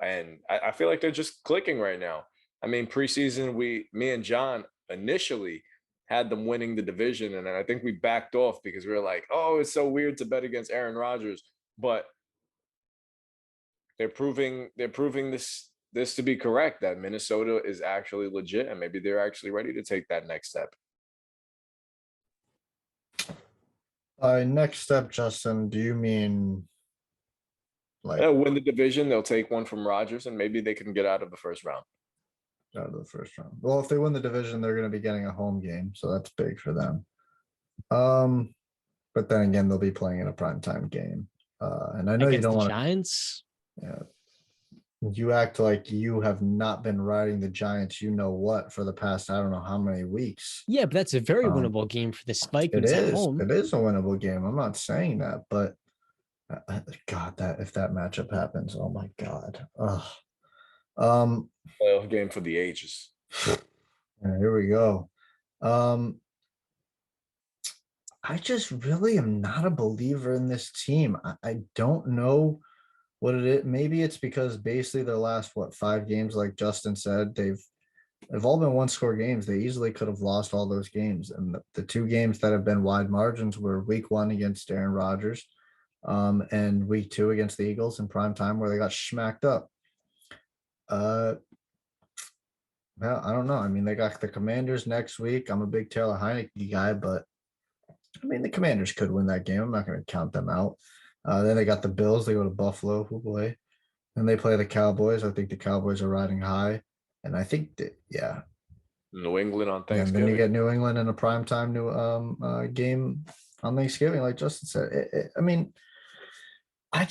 And I feel like they're just clicking right now. I mean, preseason, me and John initially had them winning the division. And then I think we backed off because we were like, oh, it's so weird to bet against Aaron Rodgers. But they're proving this to be correct, that Minnesota is actually legit and maybe they're actually ready to take that next step. Next step, Justin, do you mean like they'll win the division? They'll take one from Rodgers and maybe they can get out of the first round. Out of the first round? Well, if they win the division, they're going to be getting a home game, so that's big for them. But then again, they'll be playing in a primetime game. And I know you don't want Giants. Yeah. You act like you have not been riding the Giants, you know what, for the past, I don't know how many weeks. Yeah, but that's a very winnable game for the Vikings at home. It is a winnable game. I'm not saying that, but God, that if that matchup happens, oh my God. Playoff game for the ages. Here we go. I just really am not a believer in this team. I don't know what it is. Maybe it's because basically their last 5 games, like Justin said, they've all been 1-score games. They easily could have lost all those games. And the 2 games that have been wide margins were week 1 against Aaron Rodgers, and week 2 against the Eagles in prime time where they got smacked up. Well, I don't know. I mean, they got the Commanders next week. I'm a big Taylor Heineke guy, but I mean, the Commanders could win that game. I'm not going to count them out. Then they got the Bills. They go to Buffalo. Oh boy. Then they play the Cowboys. I think the Cowboys are riding high. And I think that, yeah. New England on Thanksgiving. And then you get New England in a primetime game on Thanksgiving, like Justin said. I mean, I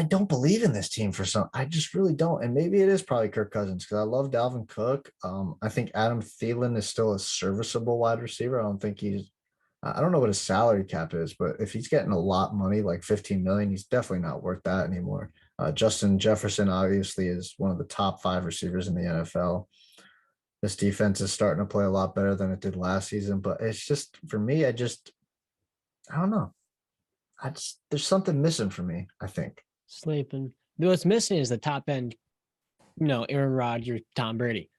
don't believe in this team I just really don't. And maybe it is probably Kirk Cousins because I love Dalvin Cook. I think Adam Thielen is still a serviceable wide receiver. I don't know what his salary cap is, but if he's getting a lot of money, like 15 million, he's definitely not worth that anymore. Justin Jefferson obviously is one of the top 5 receivers in the NFL. This defense is starting to play a lot better than it did last season, but it's just, for me, I don't know. There's something missing for me, I think. Sleeping. What's missing is the top end, Aaron Rodgers, Tom Brady.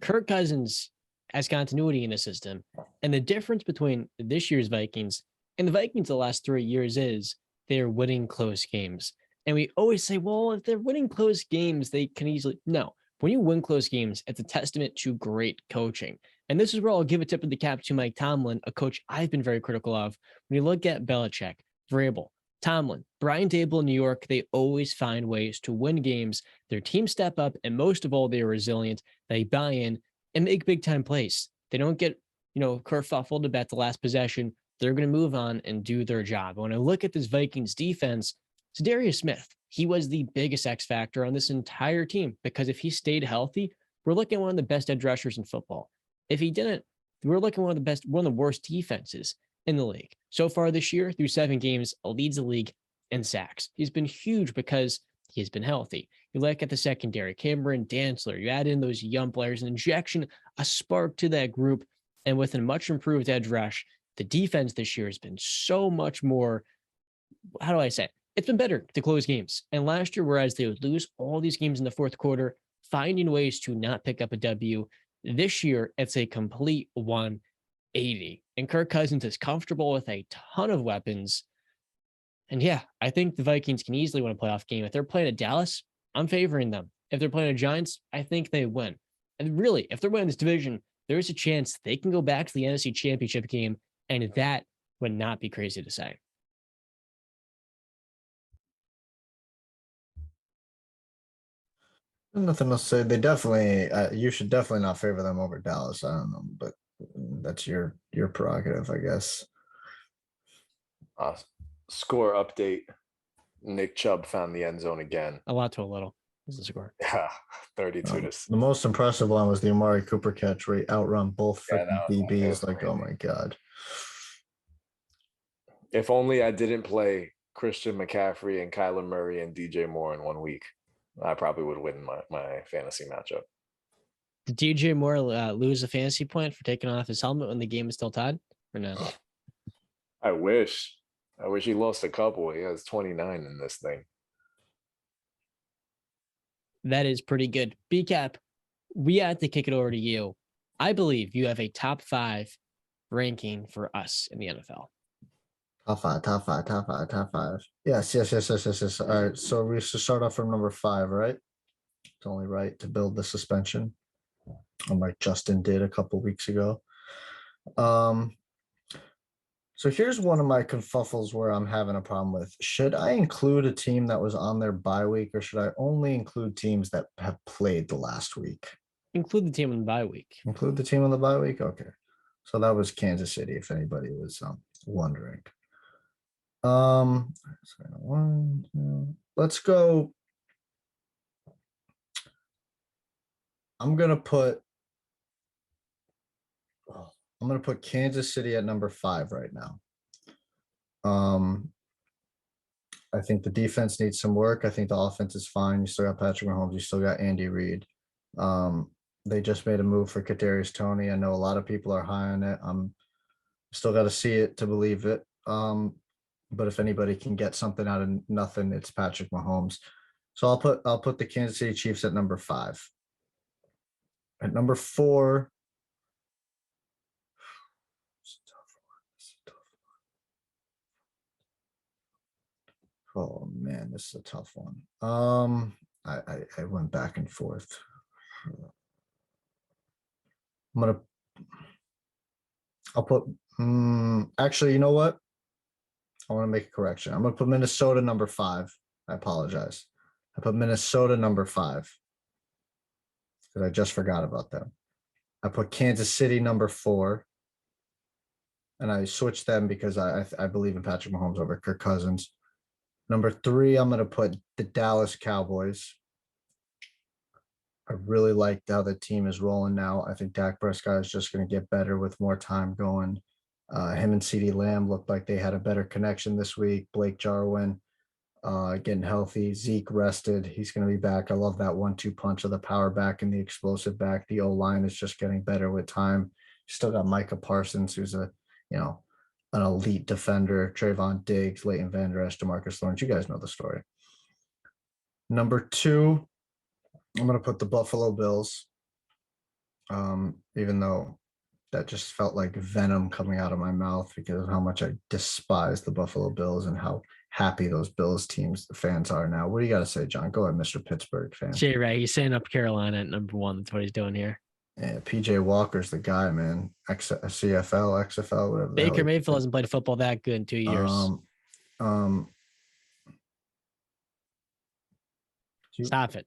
Kirk Cousins has continuity in the system. And the difference between this year's Vikings and the Vikings the last 3 years is they're winning close games. And we always say, well, if they're winning close games, they can easily. No, when you win close games, it's a testament to great coaching. And this is where I'll give a tip of the cap to Mike Tomlin, a coach I've been very critical of. When you look at Belichick, Vrabel, Tomlin, Brian Daboll in New York, they always find ways to win games. Their team step up, and most of all, they're resilient. They buy in and make big-time plays. They don't get, kerfuffled about the last possession. They're going to move on and do their job. When I look at this Vikings defense, it's Darius Smith. He was the biggest X factor on this entire team because if he stayed healthy, we're looking at one of the best edge rushers in football. If he didn't, we're looking at one of the worst defenses in the league. So far this year, through 7 games, leads the league in sacks. He's been huge because he's been healthy. You look at the secondary, Cameron Dantzler, you add in those young players, an injection, a spark to that group. And with a much improved edge rush, the defense this year has been so much more, how do I say it? It's been better to close games. And last year, whereas they would lose all these games in the fourth quarter, finding ways to not pick up a W, this year, it's a complete 180. And Kirk Cousins is comfortable with a ton of weapons. And yeah, I think the Vikings can easily win a playoff game. If they're playing at Dallas, I'm favoring them. If they're playing at Giants, I think they win. And really, if they're winning this division, there's a chance they can go back to the NFC Championship game, and that would not be crazy to say. Nothing else to say. They definitely, you should definitely not favor them over Dallas. I don't know, but that's your prerogative, I guess. Score update. Nick Chubb found the end zone again. A lot to a little is the score. Yeah, 32 to. The most impressive one was the Amari Cooper catch where he outrun both freaking DBs. Like, oh my God. If only I didn't play Christian McCaffrey and Kyler Murray and DJ Moore in 1 week, I probably would win my fantasy matchup. Did DJ Moore lose a fantasy point for taking off his helmet when the game is still tied, or no? I wish he lost a couple. He has 29 in this thing. That is pretty good. BCAP, we have to kick it over to you. I believe you have a top 5 ranking for us in the NFL. Top five. Yes. All right. So we should start off from number 5, right? It's only right to build the suspension, unlike Justin did a couple weeks ago. So here's one of my confuffles where I'm having a problem with. Should I include a team that was on their bye week, or should I only include teams that have played the last week? Include the team on the bye week. Include the team on the bye week? Okay. So that was Kansas City, if anybody was wondering. Let's go. I'm gonna put Kansas City at number 5 right now. I think the defense needs some work. I think the offense is fine. You still got Patrick Mahomes. You still got Andy Reid. They just made a move for Kadarius Toney. I know a lot of people are high on it. I'm still got to see it to believe it. But if anybody can get something out of nothing, it's Patrick Mahomes. So I'll put the Kansas City Chiefs at number 5. At number 4. Oh man, this is a tough one. I went back and forth. I'll put actually, you know what? I want to make a correction. I'm gonna put Minnesota number 5. I apologize. I put Minnesota number 5 because I just forgot about them. I put Kansas City number 4. And I switched them because I believe in Patrick Mahomes over Kirk Cousins. Number 3, I'm going to put the Dallas Cowboys. I really like how the team is rolling now. I think Dak Prescott is just going to get better with more time going. Him and CeeDee Lamb looked like they had a better connection this week. Blake Jarwin getting healthy. Zeke rested. He's going to be back. I love that 1-2 punch of the power back and the explosive back. The O-line is just getting better with time. You still got Micah Parsons, who's an elite defender. Trayvon Diggs, Leighton Vander Esch, DeMarcus Lawrence. You guys know the story. Number 2, I'm going to put the Buffalo Bills. Even though that just felt like venom coming out of my mouth because of how much I despise the Buffalo Bills and how happy those Bills fans are now. What do you got to say, John? Go ahead, Mr. Pittsburgh fan. Ray, he's saying up Carolina at number 1. That's what he's doing here. Yeah, PJ Walker's the guy, man. CFL, XFL, whatever. Baker Mayfield hasn't played football that good in 2 years. Stop it.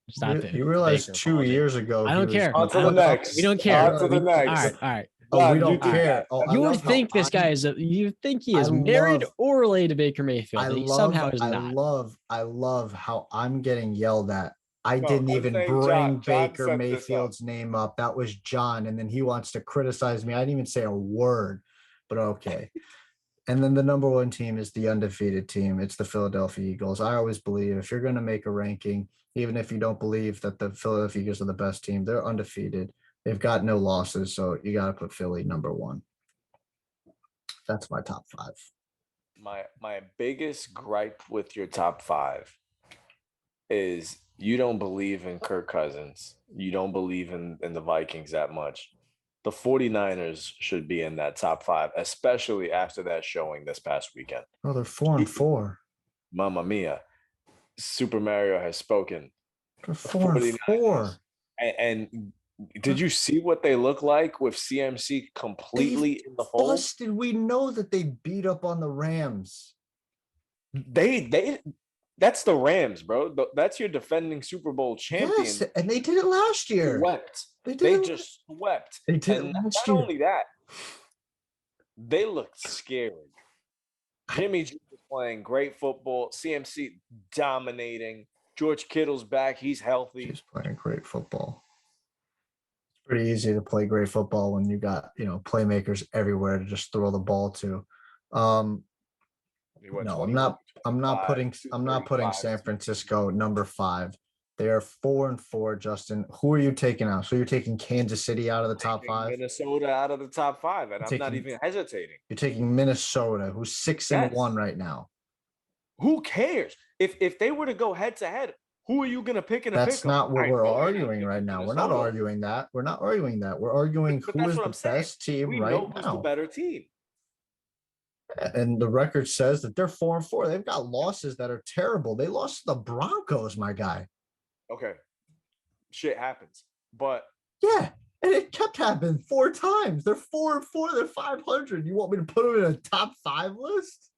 You realize Baker 2 years ago. I don't care. On to the next. We don't care. On to the next. All right. Oh, we don't care. You would think this guy is you think he is married or related to Baker Mayfield. He somehow is not. I love how I'm getting yelled at. I didn't even bring Baker Mayfield's name up. That was John. And then he wants to criticize me. I didn't even say a word, but okay. And then the number one team is the undefeated team. It's the Philadelphia Eagles. I always believe if you're going to make a ranking, even if you don't believe that the Philadelphia Eagles are the best team, they're undefeated. They've got no losses, so you got to put Philly number one. That's my top five. My biggest gripe with your top five is you don't believe in Kirk Cousins. You don't believe in the Vikings that much. The 49ers should be in that top five, especially after that showing this past weekend. Oh, they're 4-4. Mamma mia. Super Mario has spoken. They're 4-4. And did you see what they look like with CMC completely in the fold? Busted. We know that they beat up on the Rams. That's the Rams, bro. That's your defending Super Bowl champion. Yes, and they did it last year. Swept. They just swept. They did and it last not year. only that, they looked scary. Jimmy G was playing great football. CMC dominating. George Kittle's back. He's healthy. He's playing great football. It's pretty easy to play great football when you got, playmakers everywhere to just throw the ball to. No, I'm not putting San Francisco number 5. They are 4-4, Justin. Who are you taking out? So you're taking Kansas City out of the top 5? Minnesota out of the top 5, and I'm not even hesitating. You're taking Minnesota, who's 6-1 right now. Who cares? If they were to go head to head, who are you going to pick in a pick? That's not what we're arguing right now. We're not arguing that. We're arguing who is the best team right now. Who's the better team? And the record says that they're 4-4. They've got losses that are terrible. They lost to the Broncos, my guy. Okay. Shit happens. But yeah, and it kept happening 4 times. They're 4-4. They're 500. You want me to put them in a top 5 list?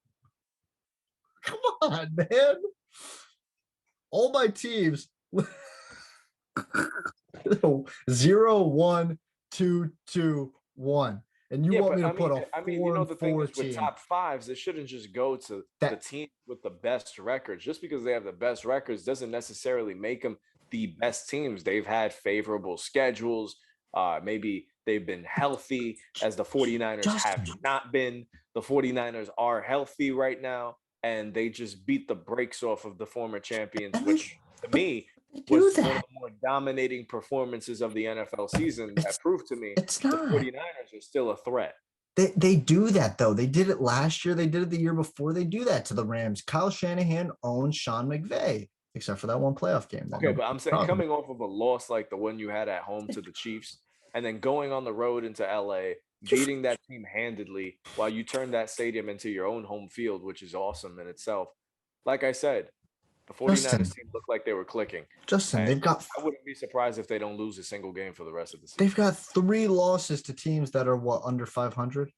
Come on, man. All my teams 0, 1, 2, 2, 1. And you want me to put a 4-4 the thing is, team. with top 5s, it shouldn't just go to the team with the best records. Just because they have the best records doesn't necessarily make them the best teams. They've had favorable schedules. Maybe they've been healthy, as the 49ers have not been. The 49ers are healthy right now, and they just beat the brakes off of the former champions, which to me was one of the more dominating performances of the NFL season. That proved to me the 49ers are still a threat. They do that, though. They did it last year. They did it the year before. They do that to the Rams. Kyle Shanahan owns Sean McVay, except for that one playoff game. Okay, but I'm saying coming off of a loss like the one you had at home to the Chiefs, and then going on the road into LA, beating that team handedly while you turn that stadium into your own home field, which is awesome in itself. Like I said, the 49ers team looked like they were clicking. Justin, I wouldn't be surprised if they don't lose a single game for the rest of the season. They've got 3 losses to teams that are under 500.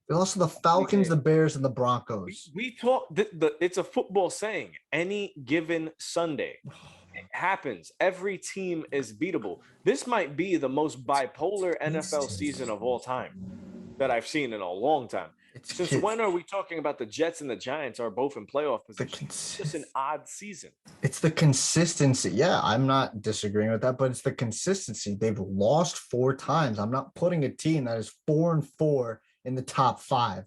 They lost to the Falcons, the Bears, and the Broncos. We talk. It's a football saying. Any given Sunday, it happens. Every team is beatable. This might be the most bipolar NFL season of all time that I've seen in a long time. Since when are we talking about the Jets and the Giants are both in playoff position? It's just an odd season. It's the consistency. Yeah, I'm not disagreeing with that, but it's the consistency. They've lost 4 times. I'm not putting a team that is 4-4 in the top 5.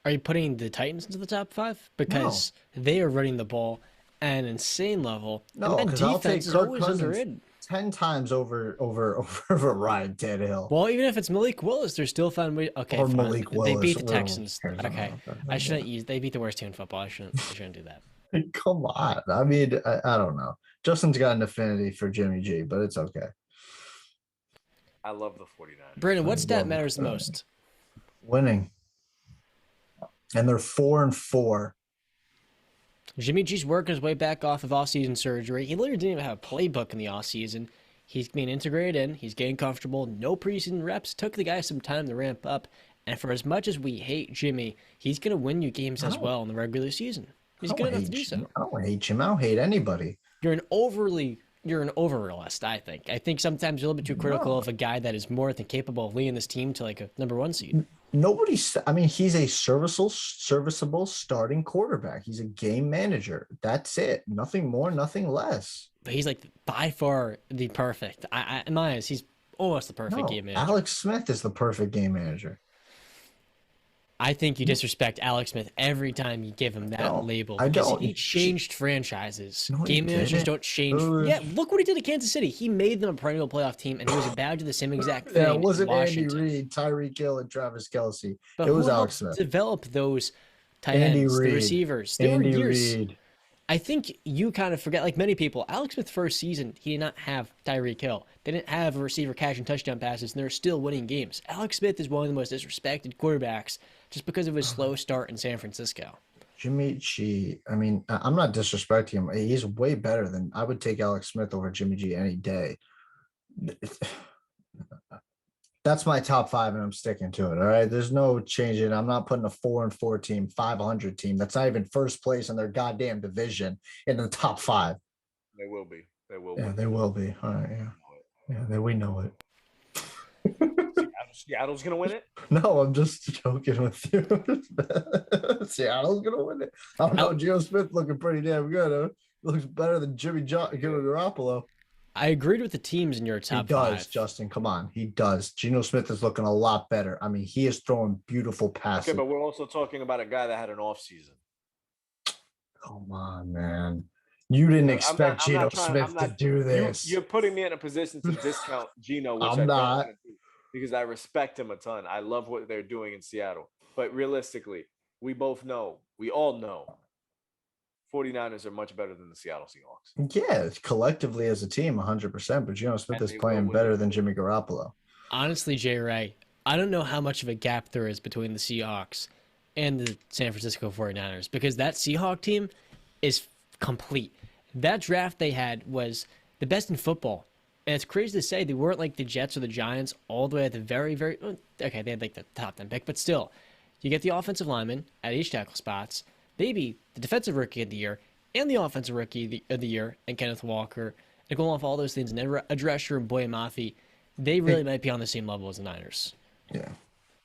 Are you putting the Titans into the top 5? Because they are running the ball at an insane level. No, because I'll take Kirk Cousins 10 times over Ryan Tannehill. Well, even if it's Malik Willis, they're still fine. Okay, or fine. Malik Willis. They beat the Texans. Okay, I shouldn't use. They beat the worst team in football. I shouldn't do that. Come on. I mean, I don't know. Justin's got an affinity for Jimmy G, but it's okay. I love the 49ers. Brandon, what stat matters the most? Winning. And they're 4-4. Jimmy G's working his way back off of offseason surgery. He literally didn't even have a playbook in the offseason. He's being integrated in. He's getting comfortable. No preseason reps. Took the guy some time to ramp up. And for as much as we hate Jimmy, he's going to win you games as well in the regular season. He's good enough to do so. I don't hate Jim. I don't hate anybody. You're an over-realist, I think. I think sometimes you're a little bit too critical of a guy that is more than capable of leading this team to like a number 1 seed. He's a serviceable starting quarterback. He's a game manager. That's it. Nothing more, nothing less. But he's like by far the perfect. In my eyes, he's almost the perfect game manager. Alex Smith is the perfect game manager. I think you disrespect Alex Smith every time you give him that label. I because don't. He changed franchises. No, he Game managers didn't. don't change. Yeah, look what he did to Kansas City. He made them a perennial playoff team, and he was about to do the same exact thing. Yeah, it wasn't in Andy Washington. Reid, Tyreek Hill, and Travis Kelce. But It who was Alex helped Smith. develop those tight Andy ends, the Reid. receivers? There Andy were years. Reid. I think you kind of forget, like many people, Alex Smith's first season, he did not have Tyreek Hill. They didn't have a receiver catching touchdown passes, and they're still winning games. Alex Smith is one of the most disrespected quarterbacks just because of his slow start in San Francisco. Jimmy G. I mean, I'm not disrespecting him. He's way better than I would take Alex Smith over Jimmy G any day. That's my top 5, and I'm sticking to it. All right. There's no changing. I'm not putting a 4-4 team, 500 team. That's not even first place in their goddamn division in the top 5. They will be. They will. Yeah, they will be. All right. Yeah, we know it. Seattle's gonna win it. No, I'm just joking with you. Seattle's gonna win it. I don't know. Geno Smith looking pretty damn good. Huh? Looks better than Jimmy Garoppolo. I agreed with the teams in your top 5. He does, Justin. Come on. He does. Geno Smith is looking a lot better. I mean, he is throwing beautiful passes. Okay, but we're also talking about a guy that had an off season. Come on, man. You didn't expect Geno Smith to do this. You're putting me in a position to discount Geno, which I'm not. Because I respect him a ton. I love what they're doing in Seattle. But realistically, we all know 49ers are much better than the Seattle Seahawks. Yeah, collectively as a team, 100%. But Geno Smith is playing better than Jimmy Garoppolo. Honestly, Jay Ray, I don't know how much of a gap there is between the Seahawks and the San Francisco 49ers because that Seahawk team is complete. That draft they had was the best in football. And it's crazy to say they weren't like the Jets or the Giants all the way at the very, very okay. They had like the top 10 pick, but still, you get the offensive lineman at each tackle spots, maybe the defensive rookie of the year and the offensive rookie of the year, and Kenneth Walker, and going off all those things, and a Drescher and Boye Mafe, they really might be on the same level as the Niners. Yeah,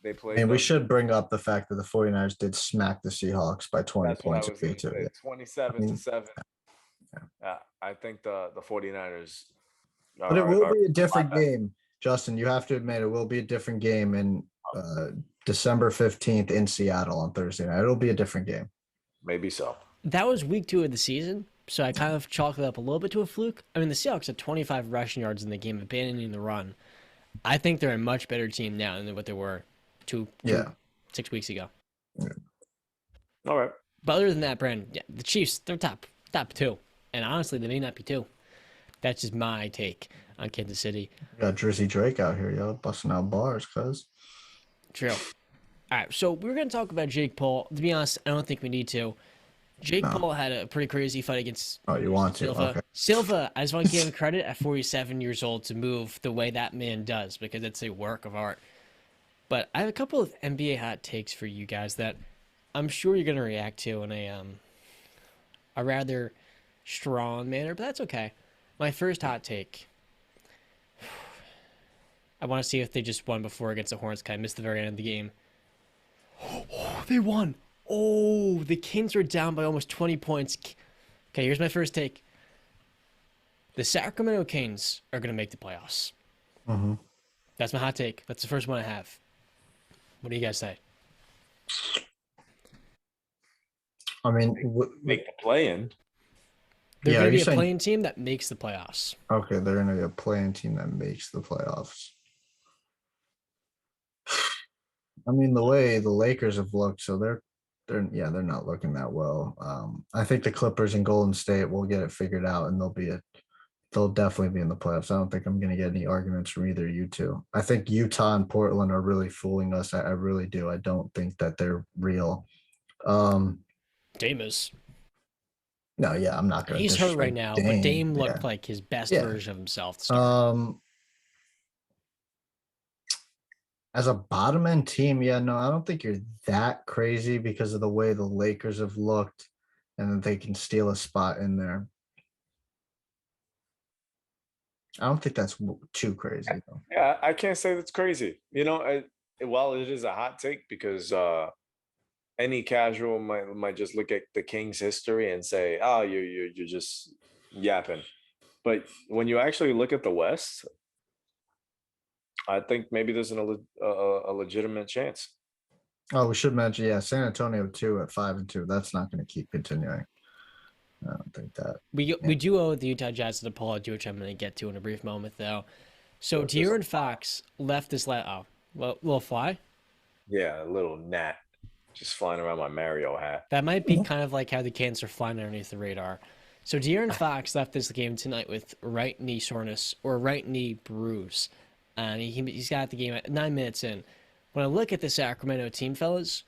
they play. And we should bring up the fact that the 49ers did smack the Seahawks by 20 points. 27-7. Yeah, I think the 49ers. But it will be a different game, Justin. You have to admit it will be a different game in December 15th in Seattle on Thursday night. It'll be a different game. Maybe so. That was week 2 of the season, so I kind of chalked it up a little bit to a fluke. I mean, the Seahawks had 25 rushing yards in the game, abandoning the run. I think they're a much better team now than what they were 6 weeks ago. Yeah. All right. But other than that, Brandon, yeah, the Chiefs, they're top 2. And honestly, they may not be 2. That's just my take on Kansas City. We got Drizzy Drake out here, yo, busting out bars, cuz. True. All right, so we're going to talk about Jake Paul. To be honest, I don't think we need to. Jake Paul had a pretty crazy fight against you want Silva. to? Okay. Silva, I just want to give him credit at 47 years old to move the way that man does because it's a work of art. But I have a couple of NBA hot takes for you guys that I'm sure you're going to react to in a rather strong manner, but that's okay. My first hot take. I want to see if they just won before against the Hornets. I missed the very end of the game. Oh, they won. Oh, the Kings were down by almost 20 points. Okay, here's my first take. The Sacramento Kings are going to make the playoffs. Mm-hmm. That's my hot take. That's the first one I have. What do you guys say? I mean, make the play-in. They're going to be a playing team that makes the playoffs. Okay, they're going to be a playing team that makes the playoffs. I mean, the way the Lakers have looked, so they're not looking that well. I think the Clippers and Golden State will get it figured out, and they'll definitely be in the playoffs. I don't think I'm going to get any arguments from either of you two. I think Utah and Portland are really fooling us. I really do. I don't think that they're real. Dame is. No, yeah, I'm not going to. He's hurt right now, but Dame looked like his best version of himself. As a bottom end team, I don't think you're that crazy because of the way the Lakers have looked, and that they can steal a spot in there. I don't think that's too crazy, though. Yeah, I can't say that's crazy. While it is a hot take because any casual might just look at the Kings' history and say, "Oh, you're just yapping." But when you actually look at the West, I think maybe there's a legitimate chance. Oh, we should mention, yeah, San Antonio 2 at 5-2. That's not going to keep continuing. I don't think that. We do owe the Utah Jazz an apology, which I'm going to get to in a brief moment, though. So De'Aaron Fox left this little fly. Yeah, a little gnat just flying around my Mario hat. That might be kind of like how the Canes are flying underneath the radar. So De'Aaron Fox left this game tonight with right knee soreness or right knee bruise. And he's got the game at 9 minutes in. When I look at the Sacramento team, fellas,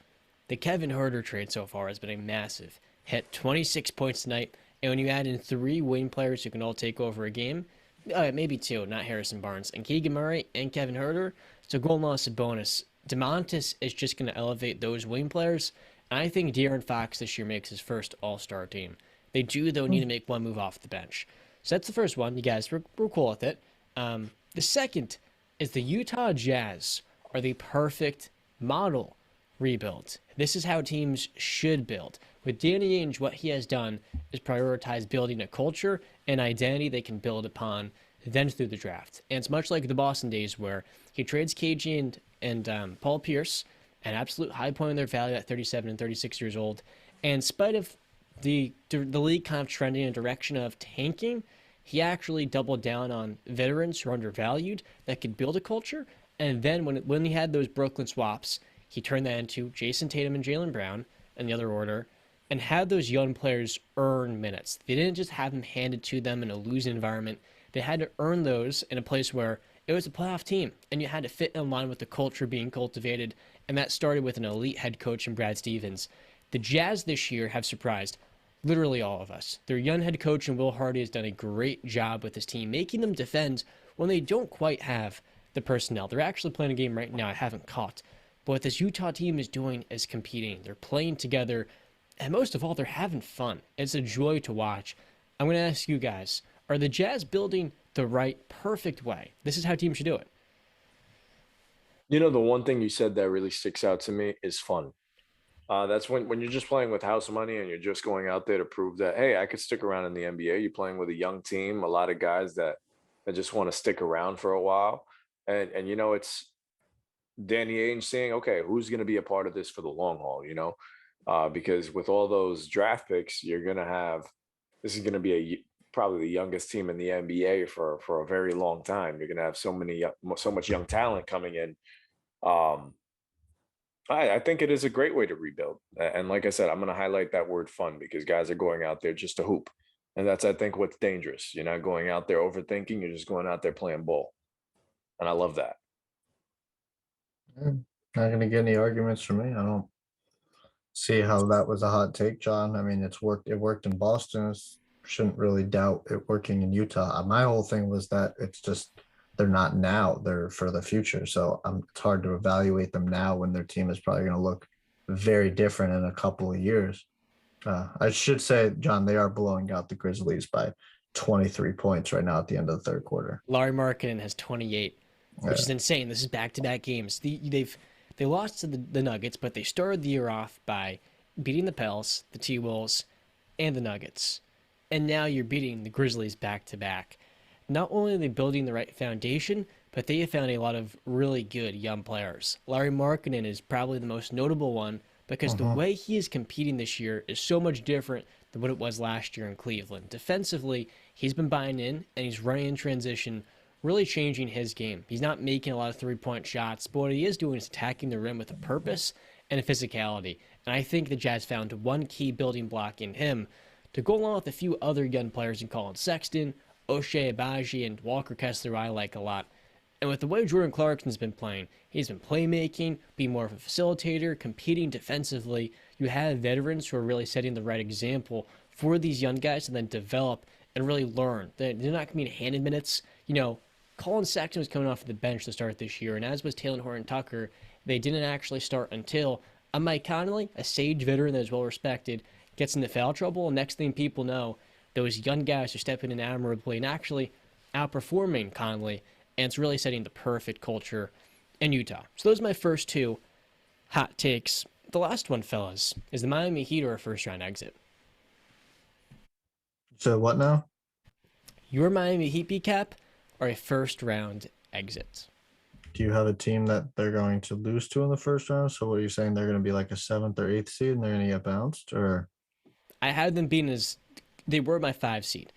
the Kevin Huerter trade so far has been a massive hit. 26 points tonight. And when you add in 3 wing players who can all take over a game, maybe 2, not Harrison Barnes, and Keegan Murray and Kevin Huerter, so goal loss a bonus. DeMontis is just going to elevate those wing players. And I think De'Aaron Fox this year makes his first all-star team. They do, though, need to make one move off the bench. So that's the first one. You guys, we're cool with it. The second is the Utah Jazz are the perfect model rebuild. This is how teams should build. With Danny Ainge, what he has done is prioritize building a culture and identity they can build upon then through the draft. And it's much like the Boston days where he trades KG and Paul Pierce, an absolute high point in their value at 37 and 36 years old. And in spite of the league kind of trending in a direction of tanking, he actually doubled down on veterans who are undervalued that could build a culture. And then when he had those Brooklyn swaps, he turned that into Jason Tatum and Jaylen Brown in the other order and had those young players earn minutes. They didn't just have them handed to them in a losing environment. They had to earn those in a place where it was a playoff team and you had to fit in line with the culture being cultivated. And that started with an elite head coach in Brad Stevens. The Jazz this year have surprised literally all of us. Their young head coach in Will Hardy has done a great job with his team, making them defend when they don't quite have the personnel. They're actually playing a game right now I haven't caught. But what this Utah team is doing is competing. They're playing together. And most of all, they're having fun. It's a joy to watch. I'm going to ask you guys, are the Jazz building the right, perfect way? This is how teams should do it. You know, the one thing you said that really sticks out to me is fun. That's when you're just playing with house money and you're just going out there to prove that, hey, I could stick around in the NBA. You're playing with a young team, a lot of guys that just want to stick around for a while. And you know, it's Danny Ainge saying, okay, who's going to be a part of this for the long haul, you know? Because with all those draft picks, you're going to have, this is going to be probably the youngest team in the NBA for a very long time. You're going to have so much young talent coming in. I think it is a great way to rebuild. And like I said, I'm going to highlight that word fun because guys are going out there just to hoop. And that's, I think, what's dangerous. You're not going out there overthinking. You're just going out there playing ball. And I love that. Not going to get any arguments from me. I don't see how that was a hot take, John. I mean, it's worked. It worked in Boston. Shouldn't really doubt it working in Utah. My whole thing was that it's just they're not now. They're for the future. So it's hard to evaluate them now when their team is probably going to look very different in a couple of years. I should say, John, they are blowing out the Grizzlies by 23 points right now at the end of the third quarter. Larry Markkinen has 28, which is insane. This is back-to-back games. They lost to the Nuggets, but they started the year off by beating the Pels, the T-Wolves, and the Nuggets. And now you're beating the Grizzlies back-to-back. Not only are they building the right foundation, but they have found a lot of really good young players. Larry Markkinen is probably the most notable one because the way he is competing this year is so much different than what it was last year in Cleveland. Defensively, he's been buying in, and he's running in transition, really changing his game. He's not making a lot of three-point shots, but what he is doing is attacking the rim with a purpose and a physicality. And I think the Jazz found one key building block in him to go along with a few other young players in Colin Sexton, O'Shea Abaji, and Walker Kessler, I like a lot. And with the way Jordan Clarkson's been playing, he's been playmaking, being more of a facilitator, competing defensively. You have veterans who are really setting the right example for these young guys to then develop and really learn. They're not going to be handed minutes. You know, Colin Sexton was coming off the bench to start this year, and as was Taylor Horton-Tucker. They didn't actually start until Mike Conley, a sage veteran that is well-respected, gets into foul trouble, and next thing people know, those young guys are stepping in admirably and actually outperforming Conley, and it's really setting the perfect culture in Utah. So those are my first two hot takes. The last one, fellas, is the Miami Heat or a first-round exit? So what now? Your Miami Heat, B-Cap, or a first-round exit? Do you have a team that they're going to lose to in the first round? So what are you saying? They're going to be like a 7th or 8th seed and they're going to get bounced, or? I had them being as they were my 5 seed.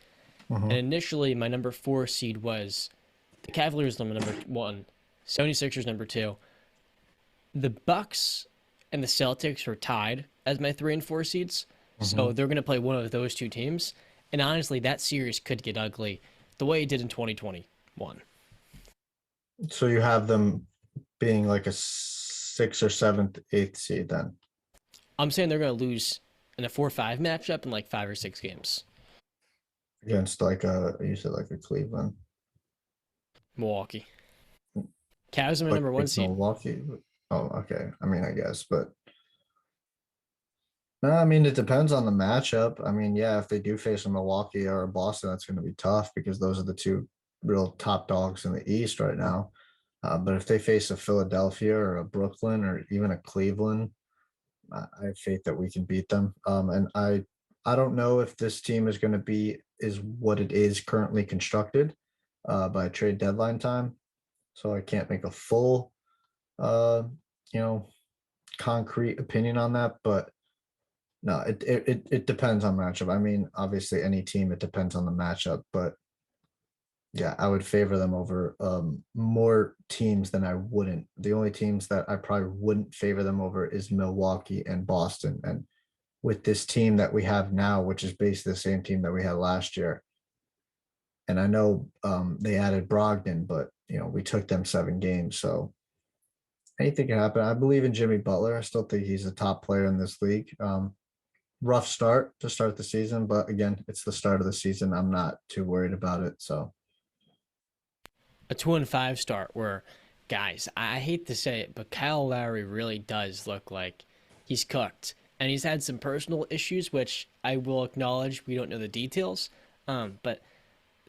Mhm. And initially my number 4 seed was the Cavaliers number 1, 76ers number 2. The Bucs and the Celtics are tied as my 3 and 4 seeds. So they're going to play one of those 2 teams. And honestly, that series could get ugly the way it did in 2021. So you have them being like a 6th or 7th, 8th seed then? I'm saying they're going to lose in a 4-5 matchup in like 5 or 6 games. Against like you said like a Cleveland. Milwaukee. Cavs are my Like number 1 seed. Milwaukee. Oh, okay. I mean, I guess, but no, I mean, it depends on the matchup. I mean, yeah, if they do face a Milwaukee or a Boston, that's going to be tough because those are the 2 real top dogs in the East right now. But if they face a Philadelphia or a Brooklyn or even a Cleveland, I have faith that we can beat them. And I don't know if this team is going to is what it is currently constructed by trade deadline time. So I can't make a full, concrete opinion on that. But no, it depends on matchup. I mean, obviously any team, it depends on the matchup, but yeah, I would favor them over more teams than I wouldn't. The only teams that I probably wouldn't favor them over is Milwaukee and Boston. And with this team that we have now, which is basically the same team that we had last year, and I know they added Brogdon, but we took them 7 games, so anything can happen. I believe in Jimmy Butler. I still think he's a top player in this league. Rough start to start the season, but again, it's the start of the season. I'm not too worried about it. So a 2-5 start where, guys, I hate to say it, but Kyle Lowry really does look like he's cooked. And he's had some personal issues, which I will acknowledge we don't know the details. But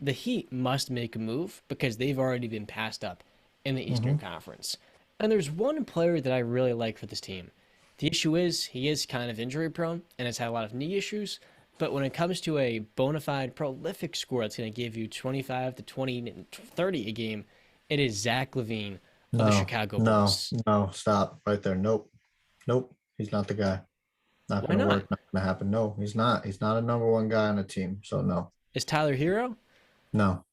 the Heat must make a move because they've already been passed up in the Eastern Conference. And there's one player that I really like for this team. The issue is he is kind of injury prone and has had a lot of knee issues. But when it comes to a bona fide prolific scorer that's going to give you 25 to 20 and 30 a game, it is Zach LaVine of the Chicago Bulls. No, stop right there. Nope. He's not the guy. Not going to work. Not going to happen. No, he's not. He's not a number 1 guy on the team. So no. Is Tyler Hero? No.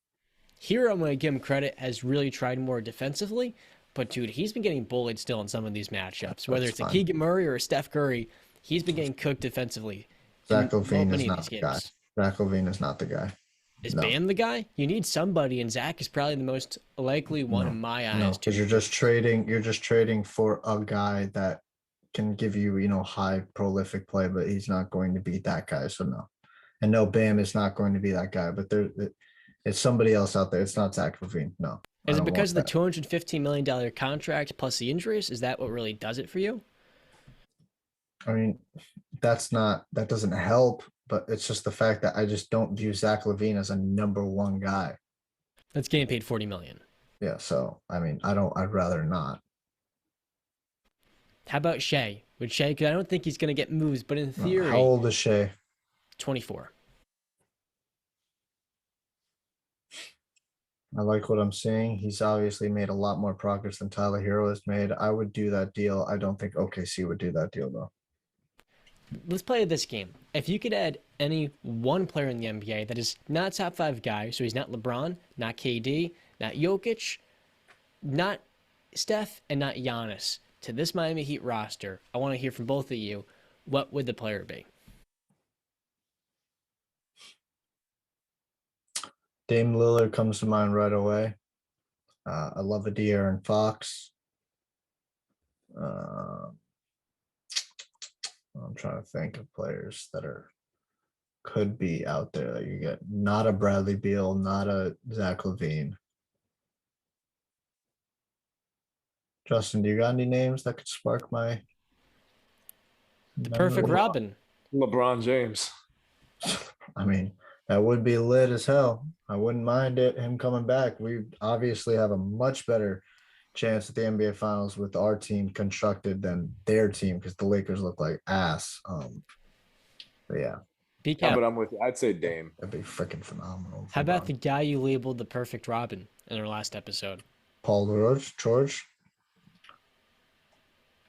Hero, I'm going to give him credit, has really tried more defensively. But, dude, he's been getting bullied still in some of these matchups. Whether it's a Keegan Murray or a Steph Curry, he's been getting cooked defensively. Zach LaVine is not the guy. Zach LaVine is not the guy. Is Bam the guy? You need somebody, and Zach is probably the most likely one in my eyes. No, because you're just trading for a guy that can give you, high prolific play, but he's not going to be that guy. So no. And no, Bam is not going to be that guy, but it's somebody else out there. It's not Zach LaVine. No. Is it because of the $215 million contract plus the injuries? Is that what really does it for you? I mean, that doesn't help, but it's just the fact that I just don't view Zach LaVine as a number 1 guy. That's getting paid $40 million. Yeah, so I mean, I'd rather not. How about Shea? Would Shea? Because I don't think he's going to get moves, but in theory, how old is Shea? 24. I like what I'm seeing. He's obviously made a lot more progress than Tyler Hero has made. I would do that deal. I don't think OKC would do that deal though. Let's play this game. If you could add any one player in the NBA that is not a top 5 guy, so he's not LeBron, not KD, not Jokic, not Steph, and not Giannis, to this Miami Heat roster, I want to hear from both of you. What would the player be? Dame Lillard comes to mind right away. I love a De'Aaron Fox. I'm trying to think of players that could be out there that you get. Not a Bradley Beal, not a Zach LaVine. Justin, do you got any names that could spark my? The perfect Robin. LeBron James. I mean, that would be lit as hell. I wouldn't mind him coming back. We obviously have a much better chance at the NBA Finals with our team constructed than their team because the Lakers look like ass. But yeah. Yeah, but I'm with you. I'd say Dame. That'd be freaking phenomenal. How about the guy you labeled the perfect Robin in our last episode? Paul George.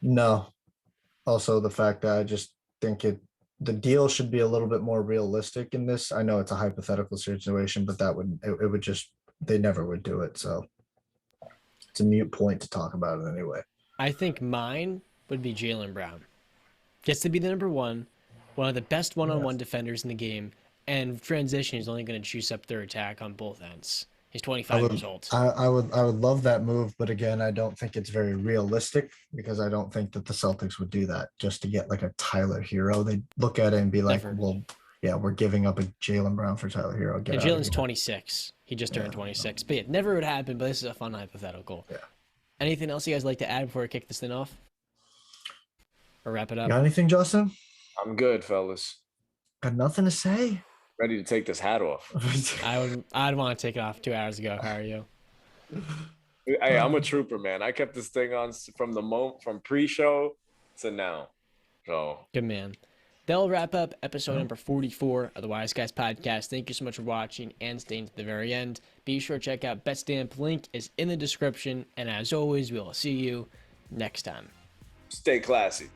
No. Also, the fact that I just think the deal should be a little bit more realistic in this. I know it's a hypothetical situation, but it would just, they never would do it. So it's a mute point to talk about it anyway. I think mine would be Jaylen Brown. Gets to be the number one of the best one-on-one defenders in the game, and transition is only going to juice up their attack on both ends. He's 25 years old. I would love that move, but again, I don't think it's very realistic because I don't think that the Celtics would do that just to get like a Tyler Hero. They'd look at it and be like, Never. well, yeah, we're giving up a Jaylen Brown for Tyler Hero. And Jalen's 26. He just turned 26. But yeah, never would happen, but this is a fun hypothetical. Yeah. Anything else you guys like to add before I kick this thing off? Or wrap it up? Got anything, Justin? I'm good, fellas. Got nothing to say? Ready to take this hat off. I'd want to take it off 2 hours ago. How are you? Hey, I'm a trooper, man. I kept this thing on from pre-show to now. So Good man. That'll wrap up episode number 44 of the Wise Guys podcast. Thank you so much for watching and staying to the very end. Be sure to check out BetStamp. Link is in the description. And as always, we will see you next time. stay classy.